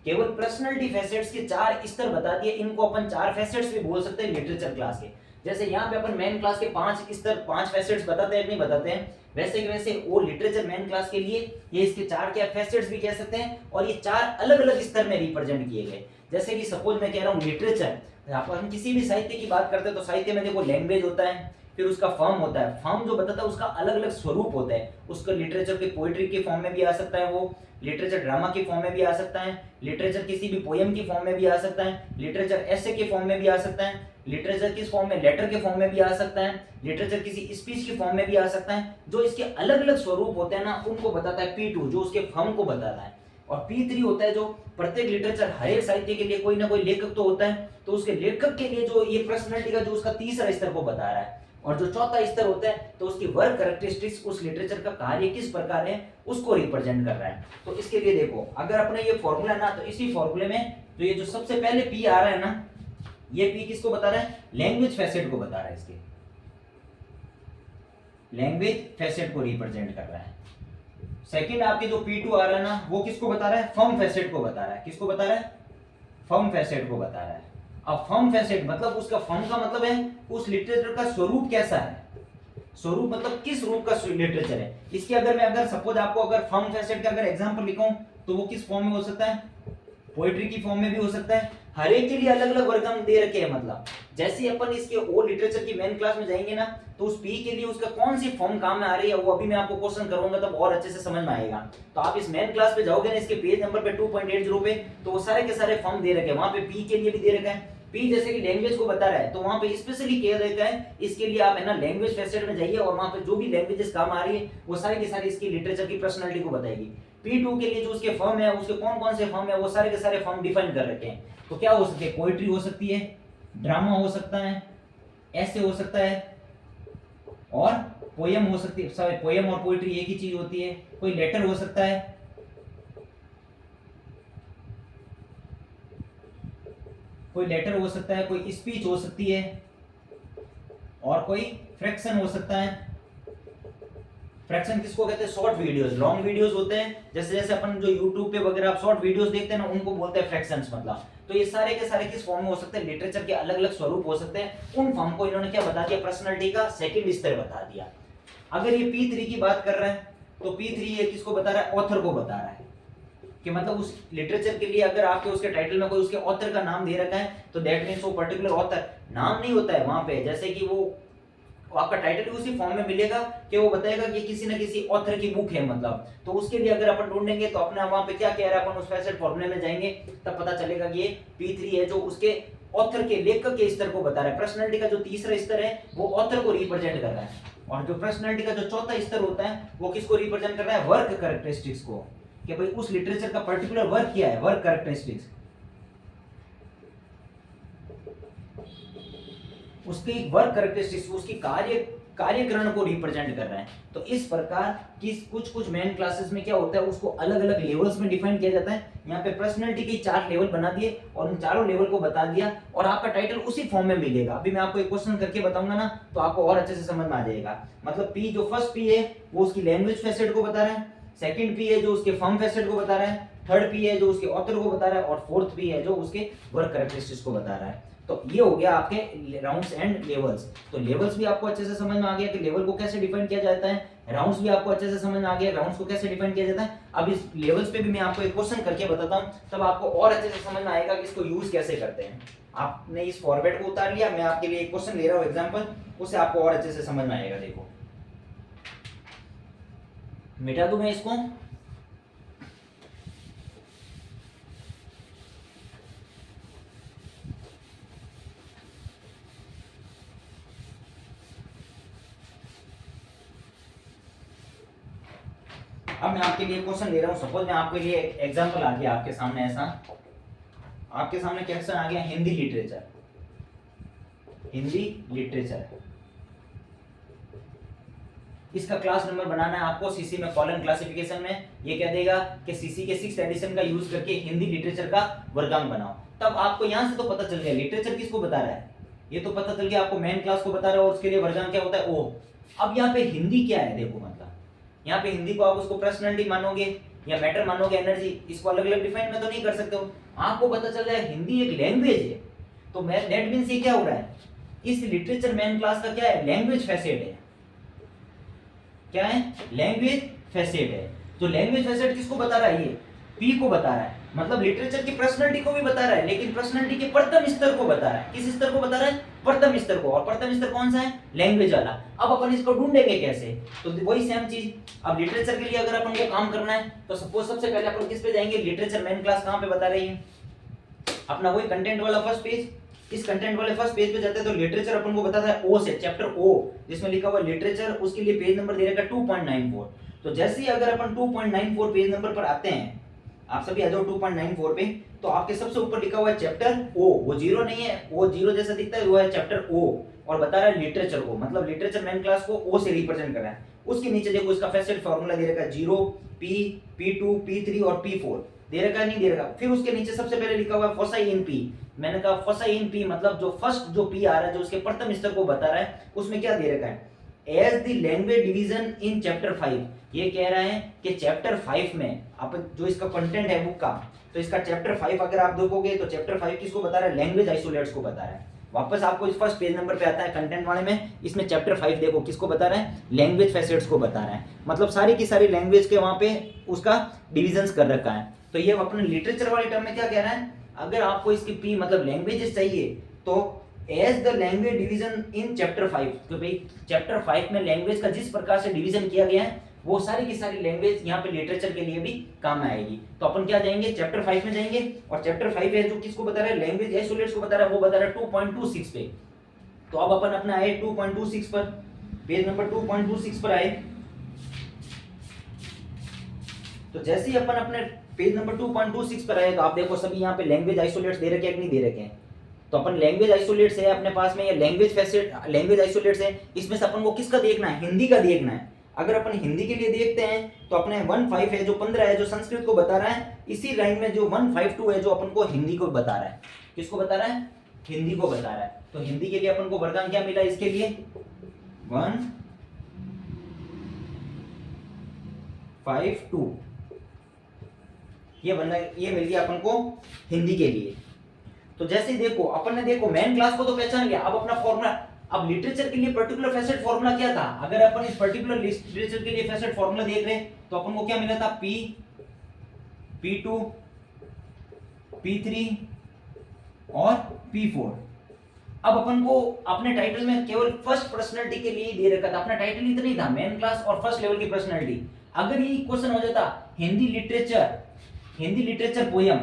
केवल पर्सनालिटी फैसेट्स के 4 स्तर बता दिए, इनको अपन 4 फैसेट्स भी बोल सकते हैं लिटरेचर क्लास के। जैसे यहाँ पे अपन मेन क्लास के 5 स्तर, 5 फैसेट्स बताते हैं नहीं बताते हैं, वैसे कि वैसे वो लिटरेचर मेन क्लास के लिए ये इसके 4 क्या फैसेट्स भी कह सकते हैं, और ये 4 अलग अलग स्तर में रिप्रेजेंट किए गए। जैसे कि सपोज मैं कह रहा हूँ लिटरेचर, हम किसी भी साहित्य की बात करते हैं तो साहित्य में देखो लैंग्वेज होता है, फिर उसका फॉर्म होता है। फॉर्म जो बताता है उसका अलग अलग स्वरूप होता है। उसका लिटरेचर के पोएट्री के फॉर्म में भी आ सकता है, वो लिटरेचर ड्रामा के फॉर्म में भी आ सकता है, लिटरेचर किसी भी पोएम की फॉर्म में भी आ सकता है, लिटरेचर एसे के फॉर्म में भी आ सकता है, लिटरेचर किस फॉर्म में? लेटर के फॉर्म में भी आ सकता है, लिटरेचर किसी स्पीच के फॉर्म में भी आ सकता है। जो इसके अलग अलग स्वरूप होते हैं ना, उनको बताता है P2, जो उसके फॉर्म को बताता है। और P3 होता है जो प्रत्येक लिटरेचर, हर एक साहित्य के लिए कोई ना कोई लेखक तो होता है, तो उसके लेखक के लिए जो ये पर्सनालिटी का जो उसका तीसरा स्तर को बता रहा है। और जो चौथा स्तर होता है तो उसकी वर्क कैरेक्टरिस्टिक्स, उस लिटरेचर का कार्य किस प्रकार है उसको रिप्रेजेंट कर रहा है। तो इसके लिए देखो, अगर अपने ये फॉर्मूला ना, तो इसी फॉर्मूले में तो ये जो सबसे पहले P आ रहा है ना, ये P किसको बता रहा है? लैंग्वेज फैसेट को बता रहा है। इसके लैंग्वेज फैसेट को रिप्रेजेंट कर रहा है। सेकंड आपके जो P2 आ रहा है ना, वो किसको बता रहा है? फर्म फैसेट को बता रहा है। किसको बता रहा है? फर्म फैसेट को बता रहा है। अब फर्म फैसेट मतलब उसका फर्म का मतलब है उस लिटरेचर का स्वरूप कैसा है। स्वरूप मतलब किस रूप का लिटरेचर है। इसके अगर सपोज आपको अगर फर्म फैसेट का अगर एग्जांपल लिखूं तो वो किस फॉर्म में हो सकता है? पोएट्री की फॉर्म में भी हो सकता है। हर एक के लिए अलग अलग वर्ग हम दे रखे हैं। मतलब जैसे अपन इसके और लिटरेचर की मेन क्लास में जाएंगे ना, तो उस पी के लिए उसका कौन सी फॉर्म काम में आ रही है वो अभी मैं आपको क्वेश्चन करूंगा, तब और अच्छे से समझ में आएगा। तो आप इस मेन क्लास पे जाओगे ना, इसके पेज नंबर पे 2.80 पे, तो वो सारे के सारे फॉर्म दे रखे हैं। वहां पे पी के लिए भी दे रखा है। पी जैसे कि लैंग्वेज को बता रहा है, तो वहां पे स्पेशली कह रखा है इसके लिए आप है ना लैंग्वेज फैसेट में जाइए, और वहां पे जो भी लैंग्वेजेस काम आ रही है वो सारी की सारी इसकी लिटरेचर की पर्सनालिटी को बताएगी। P2 के लिए जो उसके फॉर्म है, उसके कौन कौन से फॉर्म है, वो सारे के सारे फॉर्म डिफाइन कर रखे हैं। तो क्या हो सकते हैं? पोएट्री हो सकती है, ड्रामा हो सकता है, ऐसे हो सकता है, और पोयम हो सकती है। सॉरी, पोयम और पोएट्री एक ही चीज होती है। कोई लेटर हो सकता है, कोई लेटर हो सकता है, कोई स्पीच हो सकती है, और कोई फ्रैक्शन हो सकता है। फ्रैक्शन किसको कहते हैं? Short videos. लॉन्ग वीडियोस होते हैं, जैसे जैसे अपन जो यूट्यूब पे वगैरह आप शॉर्ट वीडियोस देखते हैं ना, उनको बोलते हैं फ्रैक्शंस। मतलब तो ये सारे के सारे किस फॉर्म में हो सकते हैं? लिटरेचर के अलग अलग स्वरूप हो सकते हैं। उन फॉर्म को इन्होंने क्या बता दिया? पर्सनालिटी का सेकंड स्तर बता दिया। अगर ये P3 की बात कर रहा है तो P3 ये किसको बता रहा है? ऑथर को बता रहा है। कि मतलब उस लिटरेचर के लिए अगर आपके उसके टाइटल में कोई उसके ऑथर का नाम दे रखा है तो दैट मींस वो पर्टिकुलर ऑथर। नाम नहीं होता है वहां पे, जैसे कि वो आपका टाइटल भी उसी फॉर्म में मिलेगा कि वो बताएगा कि किसी ना किसी ऑथर की बुक है मतलब। तो उसके लिए अगर अपन ढूंढेंगे तो अपने वहां पे क्या कह रहा है, अपन उस फैसेट फॉर्मूले में जाएंगे तब पता चलेगा कि ये P3 है जो उसके ऑथर के लेखक के स्तर को बता रहा है। पर्सनालिटी का जो तीसरा स्तर है वो ऑथर को रिप्रेजेंट कर रहा है, और जो पर्सनालिटी का जो चौथा स्तर होता है वो किसको रिप्रेजेंट कर रहा है, वर्क कैरेक्टरिस्टिक्स को, कि भाई उस लिटरेचर का पर्टिकुलर वर्क क्या है, वर्क कैरेक्टरिस्टिक्स, उसकी वर्क कैरेक्टरिस्टिक्स, उसकी कार्यकरण को रिप्रेजेंट कर रहा है। तो इस प्रकार की कुछ मेन क्लासेस में क्या होता है, उसको अलग अलग लेवल्स में डिफाइन किया जाता है। यहाँ पे पर्सनैलिटी के 4 लेवल बना दिए और उन चारों लेवल को बता दिया, और आपका टाइटल उसी फॉर्म में मिलेगा। अभी मैं आपको एक क्वेश्चन करके बताऊंगा ना तो आपको और अच्छे से समझ में आ जाएगा। मतलब पी, जो फर्स्ट पी है वो उसकी लैंग्वेज फैसेट को बता रहा है, सेकंड पी है जो उसके फर्म फैसेट को बता रहा है, थर्ड पी है जो उसके ऑथर को बता रहा है, और फोर्थ पी है जो उसके वर्क कैरेक्टरिस्टिक्स को बता रहा है। तो ये हो गया आपके राउंड्स एंड लेवल्स। तो लेवल्स भी आपको अच्छे से समझ में आ गया कि लेवल को कैसे डिफाइन किया जाता है, राउंड्स भी आपको अच्छे से समझ में आ गया राउंड्स को कैसे डिफाइन किया जाता है। अब इस लेवल्स पे भी मैं आपको एक क्वेश्चन करके बताता हूं, तब आपको और अच्छे से समझ में आएगा कि इसको यूज कैसे करते हैं। आपने इस फॉर्मेट को उतार लिया, मैं आपके लिए एक क्वेश्चन ले रहा हूं एग्जांपल, उससे आपको और अच्छे से समझ में आएगा। देखो मिटा दूं मैं इसको, अब मैं आपके लिए क्वेश्चन ले रहा हूं। सपोज मैं आपके लिए एग्जांपल आ गया आपके सामने, ऐसा आपके सामने क्वेश्चन आ गया हिंदी लिटरेचर, हिंदी लिटरेचर, इसका क्लास नंबर बनाना है आपको सीसी में, कॉलम क्लासिफिकेशन में ये कह देगा कि सीसी के 6th एडिशन का यूज करके हिंदी लिटरेचर का वर्गांक बनाओ। तब आपको यहां से तो पता चल गया लिटरेचर किसको बता रहा है, ये तो पता चल गया आपको मेन क्लास को बता रहा है, और उसके लिए वर्गांक क्या होता है ओ। अब यहाँ पे हिंदी क्या है, देखो मतलब यहाँ पे हिंदी को आप उसको पर्सनैलिटी मानोगे या मैटर मानोगे, एनर्जी, इसको अलग अलग डिफाइन में तो नहीं कर सकते हो। आपको पता चल रहा है हिंदी एक लैंग्वेज है, तो दैट मींस ये क्या हो रहा है, इस लिटरेचर मेन क्लास का क्या है, लैंग्वेज फैसेट है। क्या है, लैंग्वेज फैसेट है। तो लैंग्वेज फैसेट किसको बता रहा है, ये पी को बता रहा है, मतलब लिटरेचर की पर्सनैलिटी को भी बता रहा है, लेकिन पर्सनैलिटी के प्रथम स्तर को बता रहा है। किस स्तर को बता रहा है, प्रथम स्तर को, और प्रथम स्तर कौन सा है, लैंग्वेज वाला। अब अपन इसको ढूंढेंगे कैसे, तो वही सेम चीज। अब लिटरेचर के लिए अगर अपन को काम करना है तो सपोज सबसे पहले अपन किस पे जाएंगे, लिटरेचर मेन क्लास कहां पे बता रही है, अपना वही कंटेंट वाला फर्स्ट पेज। इस कंटेंट वाले फर्स्ट पेज पे जाते हैं तो लिटरेचर अपन को बताता है ओ से, चैप्टर ओ जिसमें लिखा हुआ लिटरेचर, उसके लिए पेज नंबर दे रखा है 2.94। तो जैसे ही अगर अपन 2.94 पेज नंबर पर आते हैं, आप सभी आ जाओ 2.94 पे, तो आपके सबसे ऊपर लिखा हुआ है चैप्टर ओ, वो जीरो नहीं है, वो जीरो जैसा दिखता है, वो है चैप्टर ओ, और बता रहा है लिटरेचर को, मतलब लिटरेचर मेन क्लास को ओ से रिप्रेजेंट कर रहा है। उसके नीचे देखो इसका फैसेट फार्मूला दे रखा है 0, P, P2, P3 और P4 दे रखा है, नहीं दे रखा। फिर उसके नीचे सबसे पहले लिखा हुआ है फोसाई इन पी। मैंने कहा फोसाई इन पी मतलब जो फर्स्ट जो पी आ रहा है, जो उसके प्रथम स्तर को बता रहा है, उसमें क्या दे रखा है, as the language division in chapter 5। ये कह रहा है कि चैप्टर 5 में आप जो इसका कंटेंट है बुक का, तो इसका चैप्टर 5 अगर आप देखोगे तो चैप्टर 5 किसको बता रहा है, लैंग्वेज आइसोलेट्स को बता रहा है। वापस आपको इस फर्स्ट पेज नंबर पे आता है कंटेंट वाले में, इसमें चैप्टर 5 देखो किसको बता रहा है, लैंग्वेज फैसेट्स को बता रहा है, मतलब सारी की सारी लैंग्वेज के वहां पे उसका डिविजन्स कर रखा है। तो ये अपने लिटरेचर वाले टर्म में क्या कह रहा है, अगर आपको इसकी पी मतलब लैंग्वेजेस चाहिए तो as the language division in chapter 5, तो भाई चैप्टर 5 में लैंग्वेज का जिस प्रकार से डिवीजन किया गया है वो सारी की सारी लैंग्वेज यहाँ पे लिटरेचर के लिए भी काम आएगी। तो अपन क्या जाएंगे, चैप्टर 5 में जाएंगे, और चैप्टर 5 है जो किसको बता रहा है, लैंग्वेज आइसोलेट्स को बता रहा है, वो बता रहा है 2.26 पे। तो अब अपन अपना आए 2.26 पर, पेज नंबर 2.26 पर आए, तो जैसे ही अपन अपने पेज नंबर 2.26 पर आए तो आप देखो सभी यहाँ पे लैंग्वेज आइसोलेट्स दे रखे हैं कि नहीं दे रखे हैं। तो अपन लैंग्वेज आइसोलेट्स है अपने पास में, ये लैंग्वेज फैसेट लैंग्वेज आइसोलेट्स है, इसमें से अपन को किसका देखना है, हिंदी का देखना है। अगर अपन हिंदी के लिए देखते हैं तो अपने 1.5 है जो 15 है जो संस्कृत को बता रहा है, इसी लाइन में जो 1.52 है जो अपन को हिंदी को बता रहा है, किसको बता रहा है, हिंदी को बता रहा है। तो हिंदी के लिए अपन को वर्गांक क्या मिला, इसके लिए 1.52 ये मिल गया अपन को हिंदी के लिए। तो जैसे देखो अपन ने देखो मेन क्लास को तो पहचान लिया, अब अपना फॉर्मूला, अब लिटरेचर के लिए पर्टिकुलर फैसेट फॉर्मूला क्या था, अगर अपन इस पर्टिकुलर लिटरेचर के लिए फैसेट फॉर्मूला देख रहे हैं तो अपन को क्या मिला था, P, P2, P3 और P4। अब अपन को अपने टाइटल में केवल फर्स्ट पर्सनैलिटी के लिए दे रखा था, अपना टाइटल इतना ही था, मेन क्लास और फर्स्ट लेवल की पर्सनैलिटी। अगर ये क्वेश्चन हो जाता हिंदी लिटरेचर पोयम,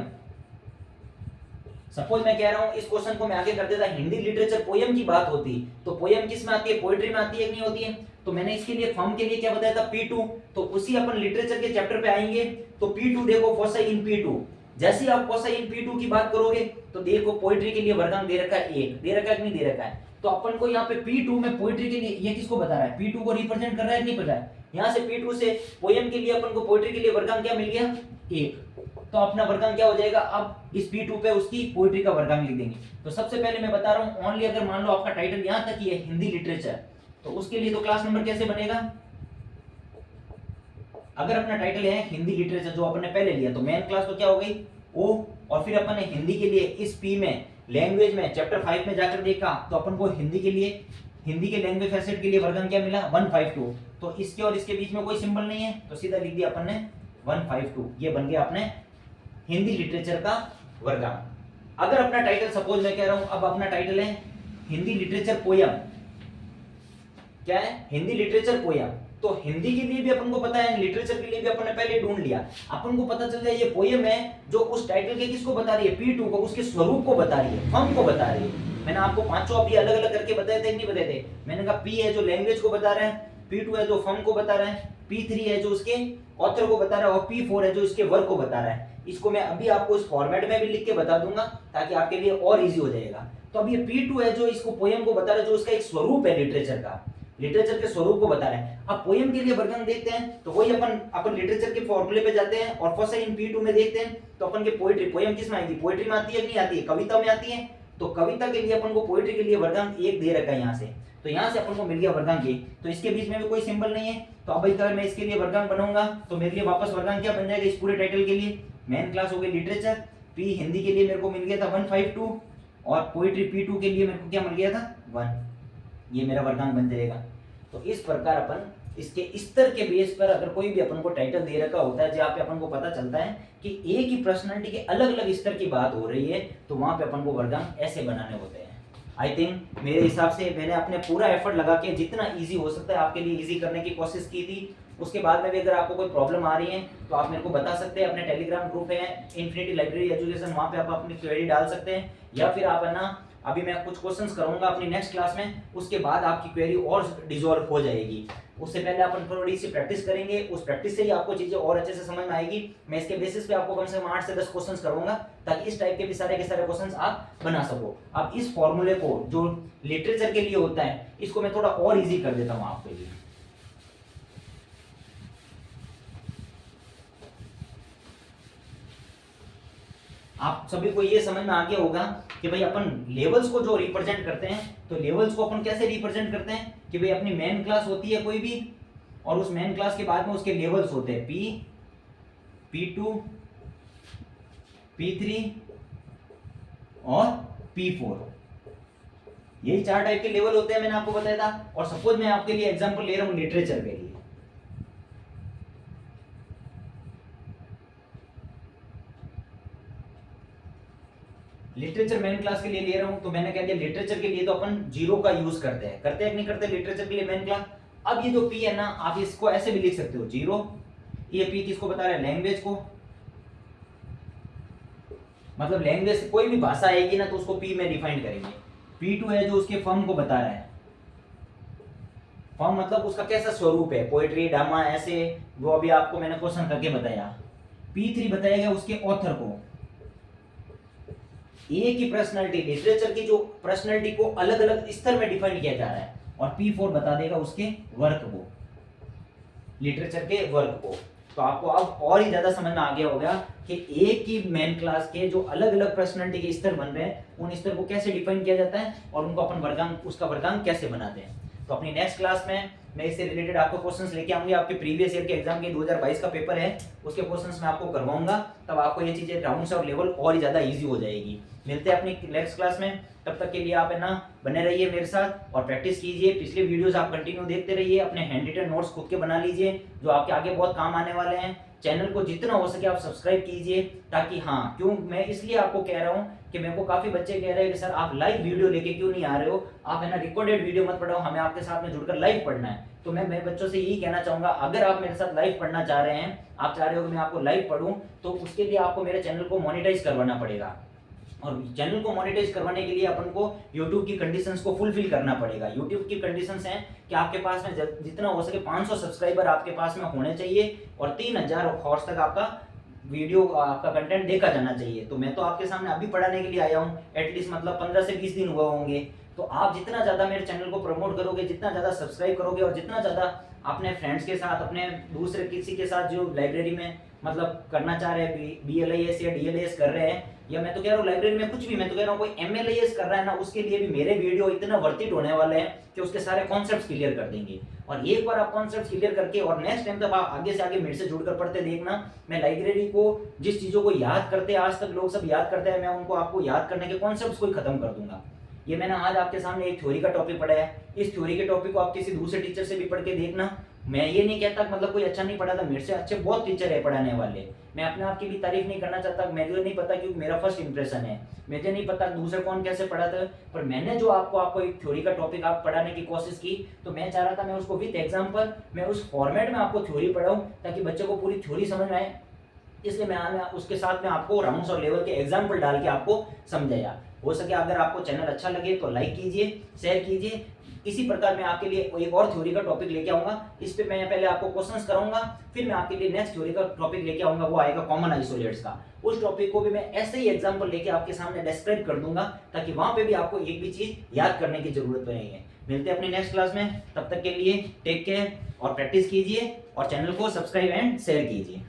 सपोज मैं कह रहा हूं इस क्वेश्चन को मैं आगे कर देता हिंदी लिटरेचर पोयम की बात होती, तो पोयम किस में आती है, पोएट्री में आती है कि नहीं होती है। तो मैंने इसके लिए फॉर्म के लिए क्या बताया था, P2। तो उसी अपन लिटरेचर के चैप्टर पे आएंगे, तो P2 देखो फोसाई इन P2, जैसे ही आप फोसाई इन P2 की बात करोगे तो देखो पोएट्री के लिए वर्गांक दे रखा है 1, दे रखा है कि नहीं दे रखा है। तो अपन को यहाँ पे P2 में पोएट्री के लिए ये किसको बता रहा है, P2 को रिप्रेजेंट कर रहा है कि नहीं पता है। यहाँ से P2 से पोयम के लिए अपन को पोएट्री के लिए वर्गांक क्या मिल गया 1, तो अपना वर्गांक क्या हो जाएगा, अब इस P2 पे उसकी पोएट्री का वर्गांक लिख देंगे। तो सबसे पहले मैं बता रहा हूँ ओनली अगर मान लो आपका टाइटल यहाँ तक ही है हिंदी लिटरेचर, तो उसके लिए तो क्लास नंबर कैसे बनेगा, अगर अपना टाइटल है हिंदी लिटरेचर जो अपन ने पहले लिया, तो मेन क्लास तो क्या हो गई O, और फिर अपन ने हिंदी के लिए इस P में लैंग्वेज में चैप्टर 5 में जाकर देखा, तो अपन को हिंदी के लैंग्वेज फैसेट के लिए वर्गांक क्या मिला 152। तो इसके और इसके बीच में कोई सिंबल नहीं है, तो सीधा लिख दिया अपन ने 152, ये बन गया अपने हिंदी लिटरेचर का वर्गांक। अगर अपना टाइटल सपोज मैं कह रहा हूं अब अपना टाइटल है हिंदी लिटरेचर पोयम, क्या है हिंदी लिटरेचर पोयम, तो हिंदी के लिए भी अपन को पता है, लिटरेचर के लिए भी अपन ने पहले ढूंढ लिया, अपन को पता चल जाए ये पोयम है जो उस टाइटल के किसको बता रही है, P2 को, उसके स्वरूप को बता रही है, फॉर्म को बता रही है। मैंने आपको पांचों अभी अलग अलग करके बताए थे नहीं बताए थे, मैंने कहा P है जो लैंग्वेज को बता रहा है, P2 है जो फॉर्म को बता रहा है, P3 है जो उसके ऑथर को बता रहा है, और P4 है जो इसके वर्क को बता रहा है। इसको मैं अभी आपको इस फॉर्मेट में भी लिख के बता दूंगा ताकि आपके लिए और इजी हो जाएगा। तो अब ये P2 है जो इसको पोयम को बता रहा है, जो उसका एक स्वरूप है लिटरेचर का, लिटरेचर के स्वरूप को बता रहे हैं। अब पोयम के लिए वर्गांक देखते हैं, तो वही अपन लिटरेचर के फॉर्मूले पे जाते हैं और फर्स्ट इन P2 में देखते हैं, तो अपन के पोएट्री पोयम किस में आएगी, पोएट्री में आती है कि नहीं आती है, कविता में आती है। तो कविता के लिए अपन को पोएट्री के लिए वर्गांक 1 दे रखा है यहाँ से, तो यहाँ से अपन को मिल गया वर्गांक 1, तो इसके बीच में भी कोई सिंबल नहीं है। तो अब अगर मैं इसके लिए वर्गांक बनाऊंगा तो मेरे लिए वापस वर्गांक क्या बन जाएगा, इस पूरे टाइटल के लिए मेन क्लास हो गई लिटरेचर, P हिंदी के लिए मेरे को मिल गया था 152, और पोएट्री P2 के लिए मेरे को क्या मिल गया था 1, ये मेरा वर्गांक बन जाएगा। तो इस प्रकार अपन इसके स्तर के बेस पर अगर कोई भी अपन को टाइटल दे रखा होता है जहाँ पे अपन को पता चलता है कि एक ही पर्सनालिटी के अलग अलग स्तर की बात हो रही है, तो वहां पे अपन को वर्गांक ऐसे बनाने होते हैं। आई थिंक मेरे हिसाब से मैंने अपने पूरा एफर्ट लगा के जितना इजी हो सकता है आपके लिए इजी करने की कोशिश की थी। उसके बाद में भी अगर आपको कोई प्रॉब्लम आ रही है तो आप मेरे को बता सकते हैं, अपने टेलीग्राम ग्रुप है इन्फिनिटी लाइब्रेरी एजुकेशन, वहाँ पे आप अपनी क्वेरी डाल सकते हैं, या फिर आप है ना अभी मैं कुछ क्वेश्चंस करूंगा अपनी नेक्स्ट क्लास में, उसके बाद आपकी क्वेरी और डिसॉल्व हो जाएगी। उससे पहले अपन थोड़ी सी प्रैक्टिस करेंगे, उस प्रैक्टिस से ही आपको चीजें और अच्छे से समझ में आएगी। मैं इसके बेसिस पे आपको कम से कम 8 से 10 क्वेश्चंस करूंगा ताकि इस टाइप के सारे क्वेश्चंस आप बना सको। अब इस फॉर्मूले को जो लिटरेचर के लिए होता है इसको मैं थोड़ा और इजी कर देता हूँ आपके लिए। आप सभी को ये समझ में आ गया होगा कि भाई अपन लेवल्स को जो रिप्रेजेंट करते हैं, तो लेवल्स को अपन कैसे रिप्रेजेंट करते हैं कि भाई अपनी मेन क्लास होती है कोई भी, और उस मेन क्लास के बाद में उसके लेवल्स होते हैं P, P2, P3 और P4, यही 4 टाइप के लेवल होते हैं, मैंने आपको बताया था। और सपोज मैं आपके लिए एग्जांपल ले रहा हूं लिटरेचर के लिए, लिटरेचर मेन क्लास के लिए ले रहा हूं, तो मैंने कह दिया लिटरेचर के लिए तो अपन 0 का यूज करते हैं कि नहीं करते लिटरेचर के लिए मेन क्लास। अब ये जो P है ना, आप इसको ऐसे भी लिख सकते हो 0, ये P किसको बता रहा है, लैंग्वेज को, मतलब लैंग्वेज से कोई भी भाषा आएगी ना तो उसको P में डिफाइन करेंगे। P2 है जो उसके फॉर्म को बता रहा है, फॉर्म मतलब उसका कैसा स्वरूप है, पोएट्री ड्रामा ऐसे, वो अभी आपको मैंने क्वेश्चन करके बताया। P3 बताएगा उसके ऑथर को, एक ही पर्सनालिटी लिटरेचर की जो पर्सनालिटी को अलग अलग स्तर में डिफाइन किया जा रहा है, और P4 बता देगा उसके वर्क को, लिटरेचर के वर्क को। तो आपको अब और ही ज्यादा समझ में आ गया होगा कि एक ही मेन क्लास के जो अलग अलग पर्सनालिटी के स्तर बन रहे हैं उन स्तर को कैसे डिफाइन किया जाता है और उनको अपन वर्गांक, उसका वर्गांक कैसे बनाते हैं। तो अपनी नेक्स्ट क्लास में मैं इससे रिलेटेड आपको क्वेश्चंस लेके आऊंगी। आपके प्रीवियस ईयर के एग्जाम के 2022 का पेपर है, उसके क्वेश्चंस मैं आपको करवाऊंगा, तब आपको ये चीजें राउंड्स और लेवल और ही ज्यादा इजी हो जाएगी। मिलते हैं अपनी नेक्स्ट क्लास में, तब तक के लिए आप है ना बने रहिए मेरे साथ और प्रैक्टिस कीजिए। पिछले वीडियोस आप कंटिन्यू देखते रहिए, अपने हैंड रिटन नोट्स खुद के बना लीजिए जो आपके आगे बहुत काम आने वाले हैं। चैनल को जितना हो सके आप सब्सक्राइब कीजिए, ताकि हाँ, क्यों मैं इसलिए आपको कह रहा हूँ कि मेरे को काफ़ी बच्चे कह रहे हैं कि सर आप लाइव वीडियो लेके क्यों नहीं आ रहे हो, आप है ना रिकॉर्डेड वीडियो मत पढ़ाओ, हमें आपके साथ में जुड़कर लाइव पढ़ना है। तो मैं मेरे बच्चों से यही कहना चाहूँगा, अगर आप मेरे साथ लाइव पढ़ना चाह रहे हैं, आप चाह रहे हो कि मैं आपको लाइव पढ़ूँ, तो उसके लिए आपको मेरे चैनल को मोनेटाइज करवाना पड़ेगा। और चैनल को मोनेटाइज करवाने के लिए अपन को YouTube की कंडीशंस को फुलफिल करना पड़ेगा। YouTube की कंडीशंस हैं कि आपके पास में जितना हो सके 500 सब्सक्राइबर आपके पास में होने चाहिए और 3000 हॉर्स तक आपका वीडियो आपका कंटेंट देखा जाना चाहिए। तो मैं तो आपके सामने अभी पढ़ाने के लिए आया हूँ, एटलीस्ट मतलब 15 से 20 दिन हुए होंगे। तो आप जितना ज़्यादा मेरे चैनल को प्रमोट करोगे, जितना ज़्यादा सब्सक्राइब करोगे और जितना ज़्यादा अपने फ्रेंड्स के साथ, अपने दूसरे किसी के साथ जो लाइब्रेरी में मतलब करना चाह रहे हैं, BLIS या DLIS कर रहे हैं, या मैं तो कह रहा हूँ लाइब्रेरी में कुछ भी, मैं तो कह रहा हूँ कोई MLIS कर रहा है ना, उसके लिए भी मेरे वीडियो इतना वर्थ इट होने वाले हैं कि उसके सारे कॉन्सेप्ट्स क्लियर कर देंगे। और एक बार आप कॉन्सेप्ट्स क्लियर करके और नेक्स्ट टाइम तक आप आगे से आगे मेरे से जुड़कर पढ़ते देखना, मैं लाइब्रेरी को जिस चीज़ों को याद करते आज तक लोग सब याद करते हैं, मैं उनको आपको याद करने के कॉन्सेप्ट्स को ही खत्म कर दूंगा। ये मैंने आज आपके सामने एक थ्योरी का टॉपिक पढ़ाया, इस थ्योरी के टॉपिक को आप किसी दूसरे टीचर से भी पढ़ के देखना। मैं ये नहीं कहता मतलब कोई अच्छा नहीं पढ़ा था, मेरे से अच्छे बहुत टीचर है पढ़ाने वाले, मैं अपने आप की भी तारीफ नहीं करना चाहता, मुझे नहीं पता क्योंकि मेरा फर्स्ट इंप्रेशन है, मुझे नहीं पता दूसरे कौन कैसे पढ़ाता है, पर मैंने जो आपको एक थ्योरी का टॉपिक आप पढ़ाने की कोशिश की, तो मैं चाह रहा था मैं उसको विद एग्जाम्पल, मैं उस फॉर्मेट में आपको थ्योरी पढ़ाऊँ ताकि बच्चे को पूरी थ्योरी समझ में आए। इसलिए मैं उसके साथ में आपको राउंड्स और लेवल के एग्जाम्पल डाल के आपको समझाया। हो सके अगर आपको चैनल अच्छा लगे तो लाइक कीजिए, शेयर कीजिए। इसी प्रकार मैं आपके लिए एक और थ्योरी का टॉपिक लेके आऊंगा, इस पे मैं पहले आपको क्वेश्चंस कराऊंगा, फिर मैं आपके लिए नेक्स्ट थ्योरी का टॉपिक लेके आऊंगा, वो आएगा कॉमन आइसोलेट्स का। उस टॉपिक को भी मैं ऐसे ही एग्जांपल लेके आपके सामने डिस्क्राइब कर दूंगा, ताकि वहां पे भी आपको एक भी चीज याद करने की जरूरत नहीं है। मिलते हैं अपनी नेक्स्ट क्लास में, तब तक के लिए टेक केयर और प्रैक्टिस कीजिए और चैनल को सब्सक्राइब एंड शेयर कीजिए।